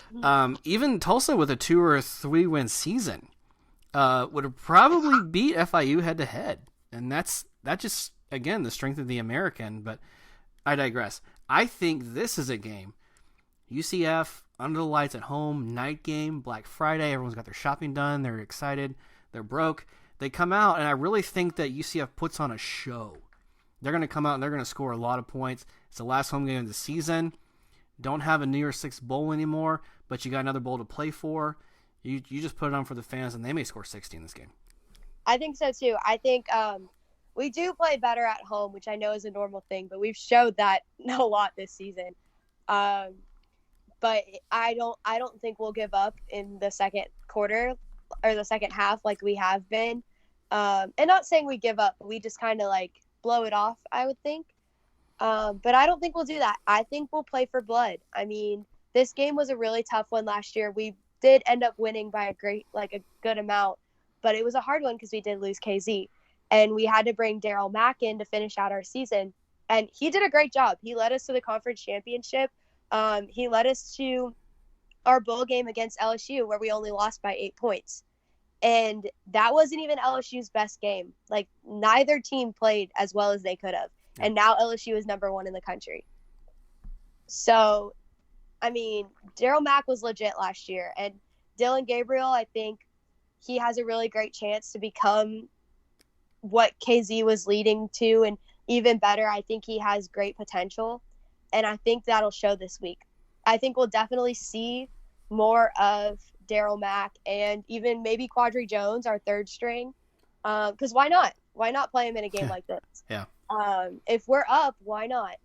S1: Even Tulsa with a 2 or 3 win season would have probably beat FIU head to head, and that just again the strength of the American. But I digress. I think this is a game. UCF under the lights at home, night game, Black Friday. Everyone's got their shopping done. They're excited. They're broke. They come out, and I really think that UCF puts on a show. They're going to come out and they're going to score a lot of points. It's the last home game of the season. Don't have a New Year's Six bowl anymore, but you got another bowl to play for. You just put it on for the fans, and they may score 60 in this game.
S2: I think so too. I think we do play better at home, which I know is a normal thing, but we've showed that a lot this season. But I don't think we'll give up in the second quarter or the second half like we have been. And not saying we give up, but we just kind of like blow it off, I would think. But I don't think we'll do that. I think we'll play for blood. I mean, this game was a really tough one last year. We did end up winning by a good amount, but it was a hard one because we did lose KZ. And we had to bring Daryl Mack in to finish out our season. And he did a great job. He led us to the conference championship. He led us to our bowl game against LSU where we only lost by 8 points. And that wasn't even LSU's best game. Like, neither team played as well as they could have. And now LSU is number 1 in the country. So, I mean, Daryl Mack was legit last year. And Dylan Gabriel, I think he has a really great chance to become what KZ was leading to. And even better, I think he has great potential. And I think that'll show this week. I think we'll definitely see more of Daryl Mack and even maybe Quadri Jones, our third string. Because why not? Why not play him in a game like this?
S1: Yeah.
S2: If we're up, why not?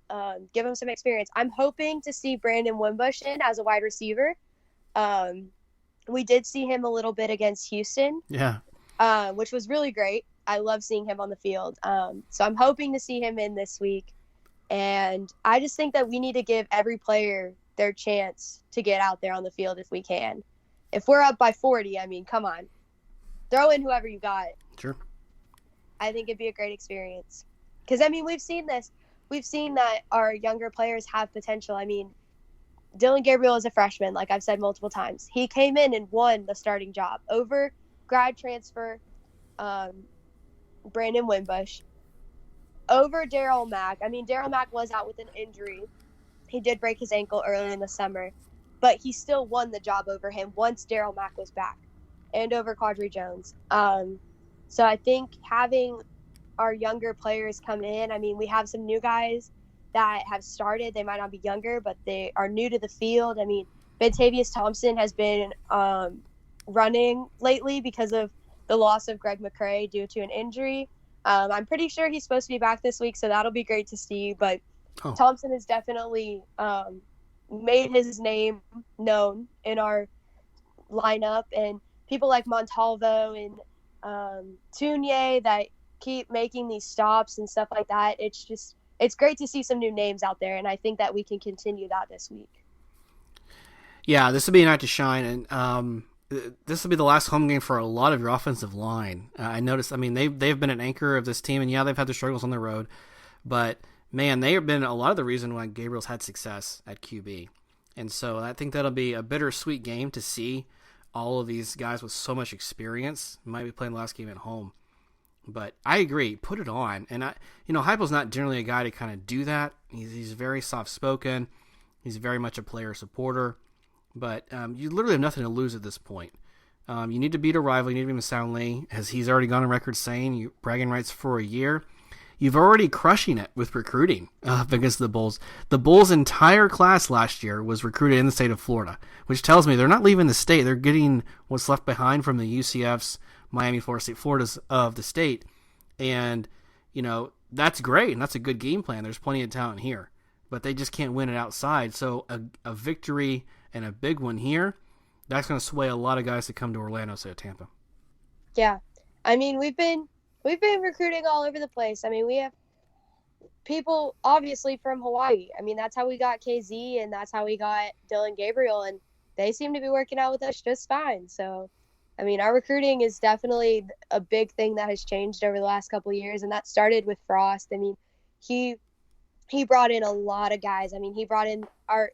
S2: Give him some experience. I'm hoping to see Brandon Wimbush in as a wide receiver. We did see him a little bit against Houston.
S1: Yeah.
S2: Which was really great. I love seeing him on the field. So I'm hoping to see him in this week. And I just think that we need to give every player their chance to get out there on the field if we can. If we're up by 40, I mean, come on. Throw in whoever you got.
S1: Sure.
S2: I think it'd be a great experience. Because, I mean, we've seen this. We've seen that our younger players have potential. I mean, Dylan Gabriel is a freshman, like I've said multiple times. He came in and won the starting job over grad transfer Brandon Wimbush, over Daryl Mack. I mean, Daryl Mack was out with an injury. He did break his ankle early in the summer, but he still won the job over him once Daryl Mack was back, and over Quadri Jones. So I think having our younger players come in, I mean, we have some new guys that have started. They might not be younger, but they are new to the field. I mean, Bentavious Thompson has been running lately because of the loss of Greg McCrae due to an injury. I'm pretty sure he's supposed to be back this week, so that'll be great to see. But Thompson has definitely made his name known in our lineup, and people like Montalvo and Tunye that keep making these stops and stuff like that. It's great to see some new names out there, and I think that we can continue that this week.
S1: Yeah, this will be a night to shine, and this will be the last home game for a lot of your offensive line. I noticed, I mean, they've been an anchor of this team, and yeah, they've had their struggles on the road, but man, they have been a lot of the reason why Gabriel's had success at QB. And so I think that'll be a bittersweet game to see all of these guys with so much experience. Might be playing the last game at home. But I agree, put it on. And Heupel's not generally a guy to kind of do that. He's very soft-spoken. He's very much a player supporter. But you literally have nothing to lose at this point. You need to beat a rival. You need to beat him soundly, as he's already gone on record saying, you bragging rights for a year. You've already crushing it with recruiting against the Bulls. The Bulls' entire class last year was recruited in the state of Florida, which tells me they're not leaving the state. They're getting what's left behind from the UCFs, Miami, Florida State, Florida's of the state. And, that's great, and that's a good game plan. There's plenty of talent here. But they just can't win it outside. So a victory and a big one here, that's going to sway a lot of guys to come to Orlando instead of Tampa.
S2: Yeah. I mean, we've been recruiting all over the place. I mean, we have people obviously from Hawaii. I mean, that's how we got KZ, and that's how we got Dylan Gabriel, and they seem to be working out with us just fine. So, I mean, our recruiting is definitely a big thing that has changed over the last couple of years, and that started with Frost. I mean, he brought in a lot of guys. I mean, he brought in our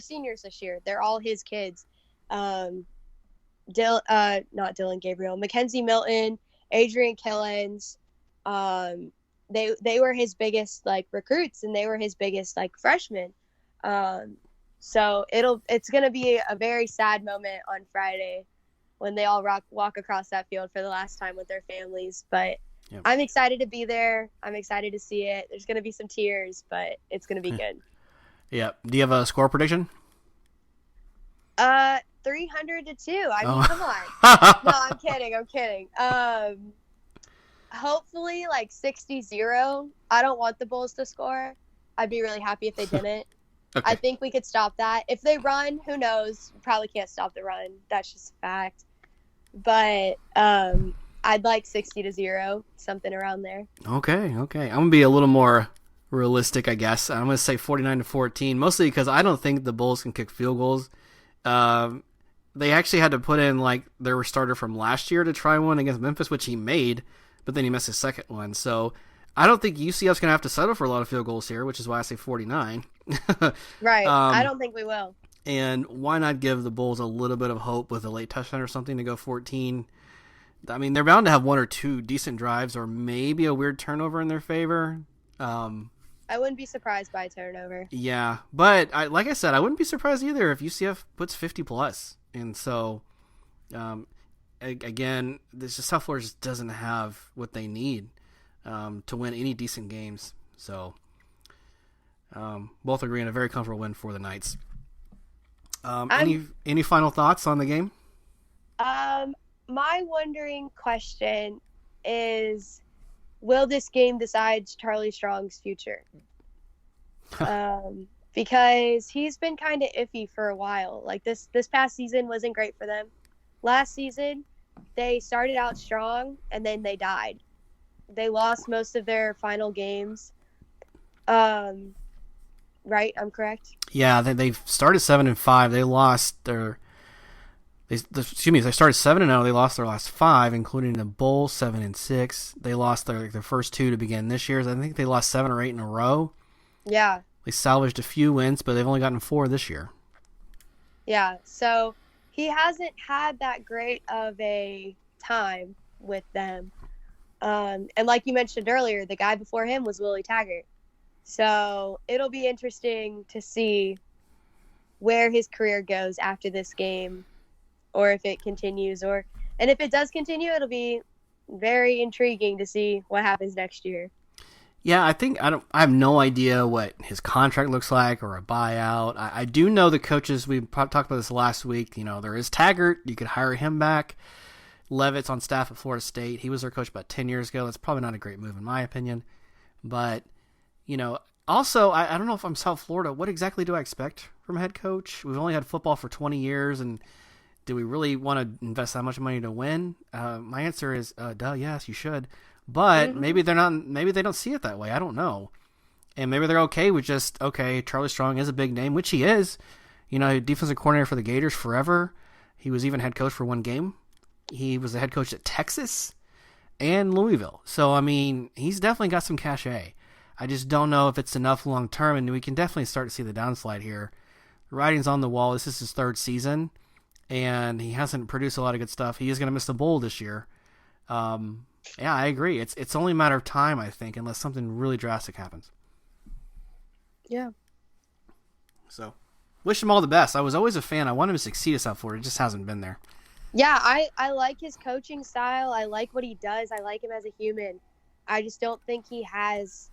S2: seniors this year. They're all his kids. Not Dylan Gabriel, Mackenzie Milton, Adrian Killens. They were his biggest like recruits, and they were his biggest like freshmen. So it's gonna be a very sad moment on Friday when they all walk across that field for the last time with their families. But yep. I'm excited to be there. I'm excited to see it. There's gonna be some tears, but it's gonna be good.
S1: Yeah. Do you have a score prediction?
S2: 300-2. I mean, come on. No, I'm kidding. Hopefully like 60-0. I don't want the Bulls to score. I'd be really happy if they didn't. Okay. I think we could stop that. If they run, who knows? We probably can't stop the run. That's just a fact. But I'd like 60-0, something around there.
S1: Okay. I'm gonna be a little more realistic, I guess. I'm gonna say 49-14, mostly because I don't think the Bulls can kick field goals. They actually had to put in like their starter from last year to try one against Memphis, which he made, but then he missed his second one. So I don't think UCF's going to have to settle for a lot of field goals here, which is why I say 49.
S2: Right. I don't think we will.
S1: And why not give the Bulls a little bit of hope with a late touchdown or something to go 14? I mean, they're bound to have one or two decent drives or maybe a weird turnover in their favor.
S2: I wouldn't be surprised by a turnover.
S1: Yeah, but like I said, I wouldn't be surprised either if UCF puts 50 plus. And so, again, this just South Florida just doesn't have what they need to win any decent games. So, both agree on a very comfortable win for the Knights. Any final thoughts on the game?
S2: My wondering question is, will this game decide Charlie Strong's future? Because he's been kind of iffy for a while. Like this past season wasn't great for them. Last season, they started out strong and then they died. They lost most of their final games. Right? I'm correct?
S1: Yeah, they started 7-5. They lost their. They started 7-0. They lost their last 5, including the Bowl 7-6. They lost their first 2 to begin this year. I think they lost 7 or 8 in a row.
S2: Yeah.
S1: They salvaged a few wins, but they've only gotten 4 this year.
S2: Yeah, so he hasn't had that great of a time with them. And like you mentioned earlier, the guy before him was Willie Taggart. So it'll be interesting to see where his career goes after this game, or if it continues, and if it does continue, it'll be very intriguing to see what happens next year.
S1: Yeah, I have no idea what his contract looks like or a buyout. I do know the coaches, we talked about this last week, there is Taggart, you could hire him back. Levitt's on staff at Florida State. He was their coach about 10 years ago. That's probably not a great move in my opinion. But, also, I don't know if I'm South Florida. What exactly do I expect from a head coach? We've only had football for 20 years, and do we really want to invest that much money to win? My answer is, yes, you should. But maybe they're not. Maybe they don't see it that way. I don't know, and maybe they're okay with just Charlie Strong is a big name, which he is. Defensive coordinator for the Gators forever. He was even head coach for 1 game. He was the head coach at Texas and Louisville. So I mean, he's definitely got some cachet. I just don't know if it's enough long term, and we can definitely start to see the downslide here. The writing's on the wall. This is his 3rd season, and he hasn't produced a lot of good stuff. He is going to miss the bowl this year. Yeah, I agree. It's only a matter of time, I think, unless something really drastic happens.
S2: Yeah.
S1: So, wish him all the best. I was always a fan. I want him to succeed at South Florida. It just hasn't been there.
S2: Yeah, I like his coaching style. I like what he does. I like him as a human. I just don't think he has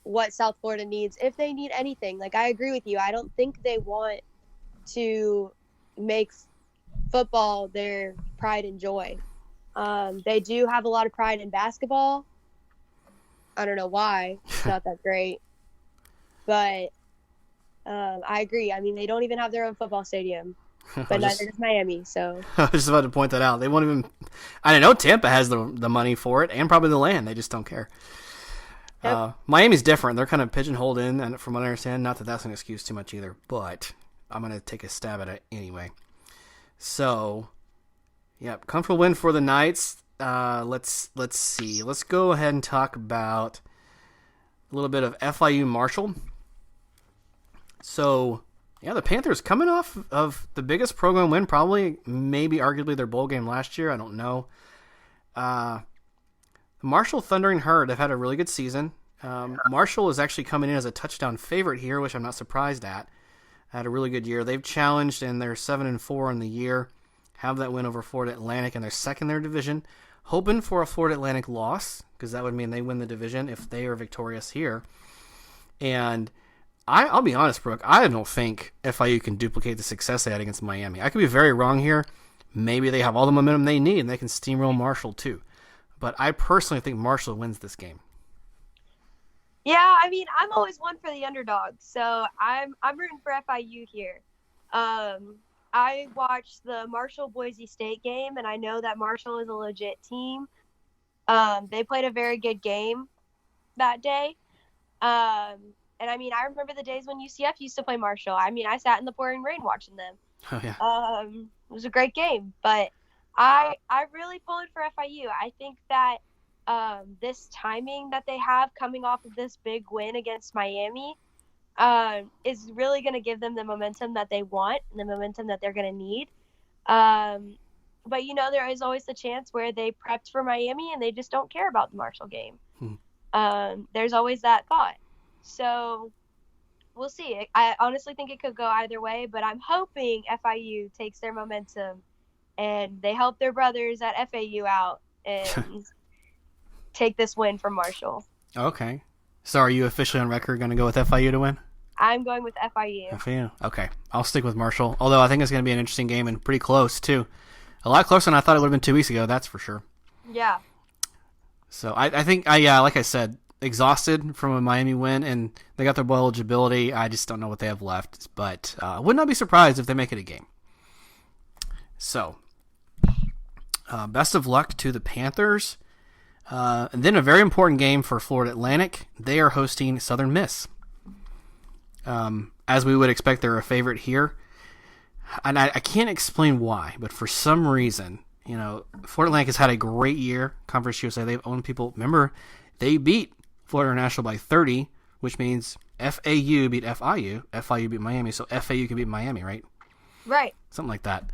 S2: what South Florida needs, if they need anything. Like, I agree with you. I don't think they want to make football their pride and joy. They do have a lot of pride in basketball. I don't know why. It's not that great. But I agree. I mean, they don't even have their own football stadium. But neither does Miami, so.
S1: I was just about to point that out. They won't even. I know Tampa has the money for it and probably the land. They just don't care. Yep. Miami's different. They're kind of pigeonholed in, and from what I understand, not that that's an excuse too much either, but I'm going to take a stab at it anyway. So, yep, comfortable win for the Knights. Let's see. Let's go ahead and talk about a little bit of FIU Marshall. So, Yeah, the Panthers coming off of the biggest program win, probably, maybe arguably their bowl game last year. I don't know. Marshall Thundering Herd have had a really good season. Marshall is actually coming in as a touchdown favorite here, which I'm not surprised at. Had a really good year. They've challenged, and they're 7-4 in the year. Have that win over Florida Atlantic, and they're second in their division. Hoping for a Florida Atlantic loss, because that would mean they win the division if they are victorious here. And I'll be honest, Brooke, I don't think FIU can duplicate the success they had against Miami. I could be very wrong here. Maybe they have all the momentum they need, and they can steamroll Marshall too. But I personally think Marshall wins this game.
S2: Yeah, I mean, I'm always one for the underdog, so I'm rooting for FIU here. I watched the Marshall-Boise State game, and I know that Marshall is a legit team. They played a very good game that day. And, I mean, I remember the days when UCF used to play Marshall. I mean, I sat in the pouring rain watching them.
S1: Oh, yeah.
S2: It was a great game. But I really pulling for FIU. I think that this timing that they have coming off of this big win against Miami is really going to give them the momentum that they want and the momentum that they're going to need. But, you know, there is always the chance where they prepped for Miami and they just don't care about the Marshall game. There's always that thought. So we'll see. I honestly think it could go either way, but I'm hoping FIU takes their momentum and they help their brothers at FAU out and take this win from Marshall.
S1: Okay. So are you officially on record going to go with FIU to win?
S2: I'm going with FIU.
S1: FIU. Okay. I'll stick with Marshall, although I think it's going to be an interesting game and pretty close, too. A lot closer than I thought it would have been 2 weeks ago, that's for sure.
S2: Yeah.
S1: So I think, like I said, exhausted from a Miami win, and they got their bowl eligibility. I just don't know what they have left, but I would not be surprised if they make it a game. So, best of luck to the Panthers. And then a very important game for Florida Atlantic. They are hosting Southern Miss. As we would expect, they're a favorite here. And I can't explain why, but for some reason, you know, Florida Atlantic has had a great year. Conference USA, they've owned people. Remember, they beat Florida International by 30, which means FAU beat FIU. FIU beat Miami, so FAU can beat Miami, right?
S2: Right.
S1: Something like that.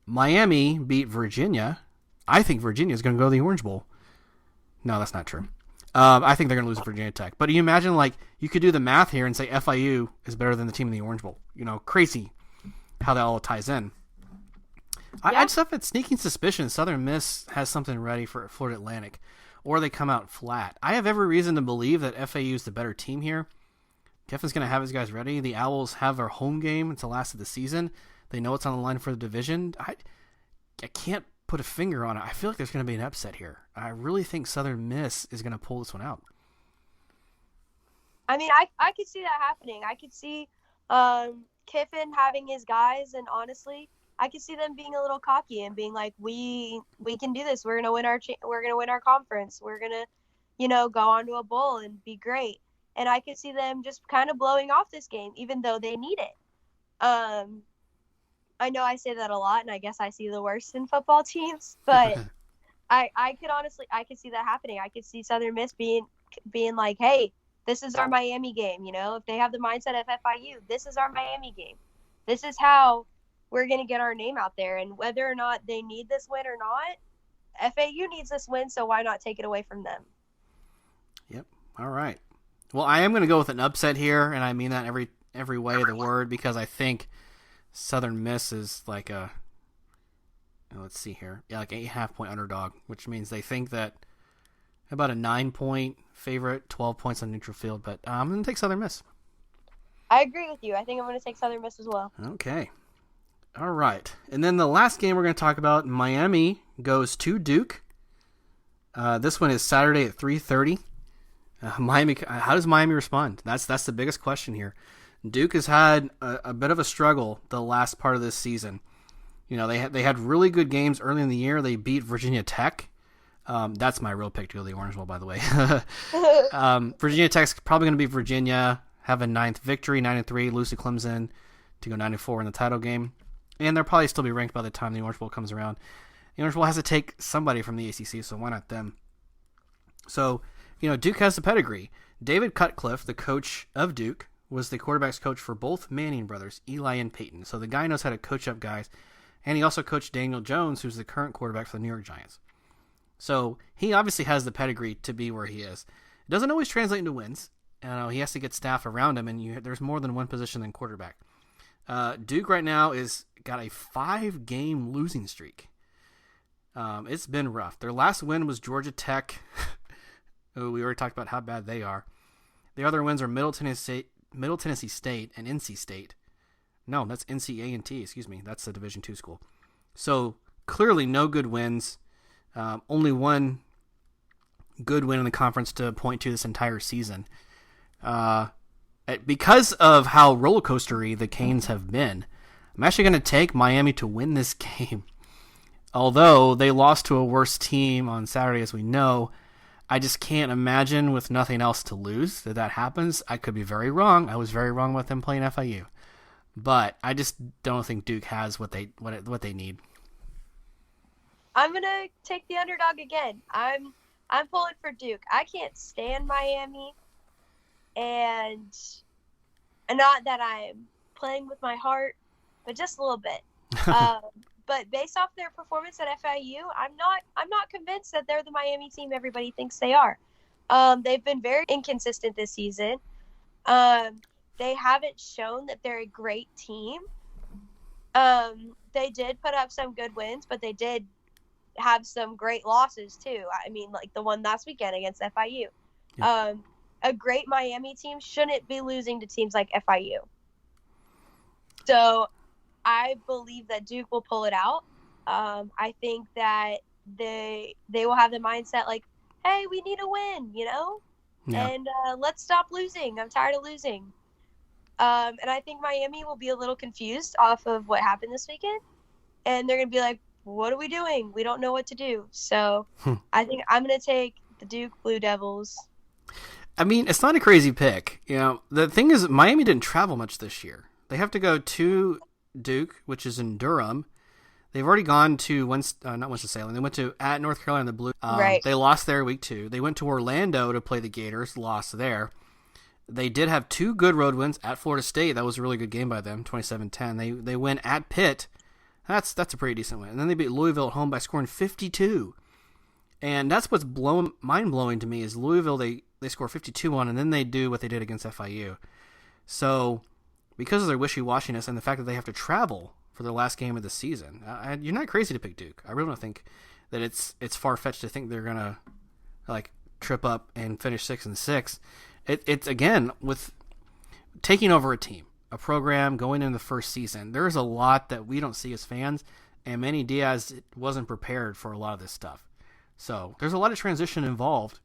S1: Miami beat Virginia. I think Virginia is going to go to the Orange Bowl. No, that's not true. I think they're going to lose to Virginia Tech. But you imagine, like, you could do the math here and say FIU is better than the team in the Orange Bowl. You know, crazy how that all ties in. Yeah. I just have a sneaking suspicion Southern Miss has something ready for Florida Atlantic, or they come out flat. I have every reason to believe that FAU is the better team here. Kiffin's going to have his guys ready. The Owls have their home game until last of the season. They know it's on the line for the division. I can't put a finger on it. I feel like there's going to be an upset here. I really think Southern Miss is going to pull this one out.
S2: I mean, I could see that happening. I could see Kiffin having his guys, and honestly, I could see them being a little cocky and being like, "We can do this. We're gonna win our conference. We're gonna, you know, go on to a bowl and be great." And I could see them just kind of blowing off this game, even though they need it. I know I say that a lot, and I guess I see the worst in football teams, but I could see that happening. I could see Southern Miss being like, "Hey, this is our Miami game." You know, if they have the mindset of FIU, this is our Miami game. This is how we're going to get our name out there. And whether or not they need this win or not, FAU needs this win, so why not take it away from them?
S1: Yep. All right. Well, I am going to go with an upset here, and I mean that every way of the word, because I think Southern Miss is like a, let's see here, like 8.5-point underdog, which means they think that about a 9-point favorite, 12 points on neutral field, but I'm going to take Southern Miss. I
S2: agree with you. I think I'm going to take Southern Miss as well.
S1: Okay. All right. And then the last game we're going to talk about, Miami goes to Duke. This one is Saturday at 3:30. Miami. How does Miami respond? That's the biggest question here. Duke has had a bit of a struggle the last part of this season. You know, they had really good games early in the year. They beat Virginia Tech. That's my real pick to go to the Orange Bowl, by the way. Virginia Tech's probably going to be Virginia, have a 9th victory, 9-3, lose to Clemson to go 9-4 in the title game. And they'll probably still be ranked by the time the Orange Bowl comes around. The Orange Bowl has to take somebody from the ACC, so why not them? So, you know, Duke has the pedigree. David Cutcliffe, the coach of Duke, was the quarterbacks coach for both Manning brothers, Eli and Peyton. So the guy knows how to coach up guys. And he also coached Daniel Jones, who's the current quarterback for the New York Giants. So he obviously has the pedigree to be where he is. It doesn't always translate into wins. He has to get staff around him, and there's more than one position than quarterback. Duke right now is got a 5-game losing streak. It's been rough. Their last win was Georgia Tech. We already talked about how bad they are. The other wins are Middle Tennessee State and NC State. No, that's NC-A&T, excuse me. That's the Division II school. So clearly no good wins. Only one good win in the conference to point to this entire season. Because of how roller coastery the Canes have been, I'm actually going to take Miami to win this game. Although they lost to a worse team on Saturday, as we know, I just can't imagine with nothing else to lose that happens. I could be very wrong. I was very wrong with them playing FIU. But I just don't think Duke has what they need.
S2: I'm gonna take the underdog again. I'm pulling for Duke. I can't stand Miami, and not that I'm playing with my heart, but just a little bit. But based off their performance at FIU, I'm not convinced that they're the Miami team everybody thinks they are. They've been very inconsistent this season. They haven't shown that they're a great team. They did put up some good wins, but they did have some great losses too. I mean, like the one last weekend against FIU. Yeah. A great Miami team shouldn't be losing to teams like FIU. So I believe that Duke will pull it out. I think that they will have the mindset like, hey, we need a win, Yeah. And let's stop losing. I'm tired of losing. And I think Miami will be a little confused off of what happened this weekend. And they're going to be like, what are we doing? We don't know what to do. So I think I'm going to take the Duke Blue Devils.
S1: I mean, it's not a crazy pick. The thing is, Miami didn't travel much this year. They have to go to Duke, which is in Durham. They've already gone to not Winston-Salem. They went to at North Carolina, the Blue.
S2: Right.
S1: They lost there week 2. They went to Orlando to play the Gators, lost there. They did have 2 good road wins at Florida State. That was a really good game by them, 27-10. They win at Pitt. That's a pretty decent win. And then they beat Louisville at home by scoring 52. And that's what's mind-blowing to me is Louisville, they score 52 on, and then they do what they did against FIU. So because of their wishy-washiness and the fact that they have to travel for their last game of the season, you're not crazy to pick Duke. I really don't think that it's far-fetched to think they're going to trip up and finish 6-6. It's again, with taking over a team, a program going into the first season, there's a lot that we don't see as fans, and Manny Diaz wasn't prepared for a lot of this stuff. So there's a lot of transition involved.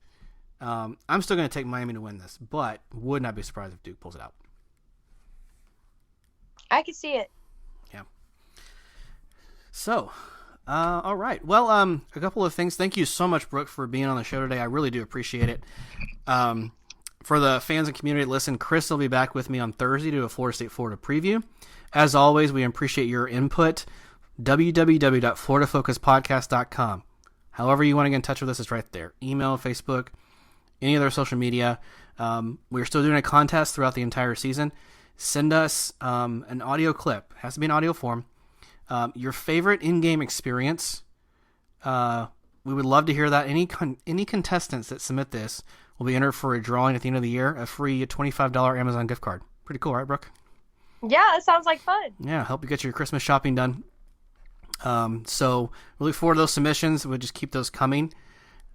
S1: I'm still going to take Miami to win this, but would not be surprised if Duke pulls it out.
S2: I can see it.
S1: Yeah. So, all right. Well, a couple of things. Thank you so much, Brooke, for being on the show today. I really do appreciate it. For the fans and community that listen, Chris will be back with me on Thursday to do a Florida State-Florida preview. As always, we appreciate your input. www.floridafocuspodcast.com. However you want to get in touch with us is right there. Email, Facebook, any other social media. We're still doing a contest throughout the entire season. Send us an audio clip. It has to be in audio form. Your favorite in-game experience. We would love to hear that. Any contestants that submit this will be entered for a drawing at the end of the year, a free $25 Amazon gift card. Pretty cool, right, Brooke?
S2: Yeah, it sounds like fun.
S1: Yeah, help you get your Christmas shopping done. So we look forward to those submissions. We'll just keep those coming.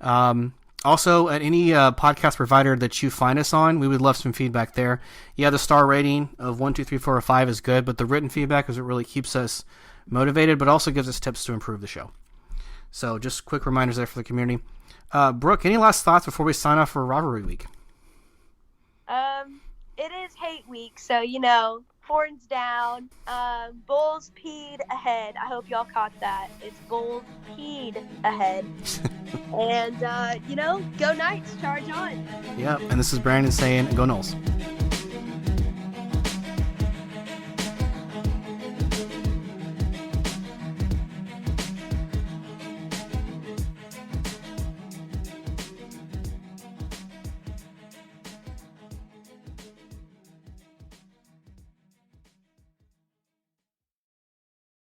S1: Also, at any podcast provider that you find us on, we would love some feedback there. Yeah, the star rating of 1, 2, 3, 4, or 5 is good, but the written feedback is what really keeps us motivated, but also gives us tips to improve the show. So just quick reminders there for the community. Brooke, any last thoughts before we sign off for Rivalry Week?
S2: It is hate week, so, horns down. Bulls peed ahead. I hope y'all caught that. It's Bulls peed ahead. And, go Knights. Charge on.
S1: Yep, and this is Brandon saying, go Noles.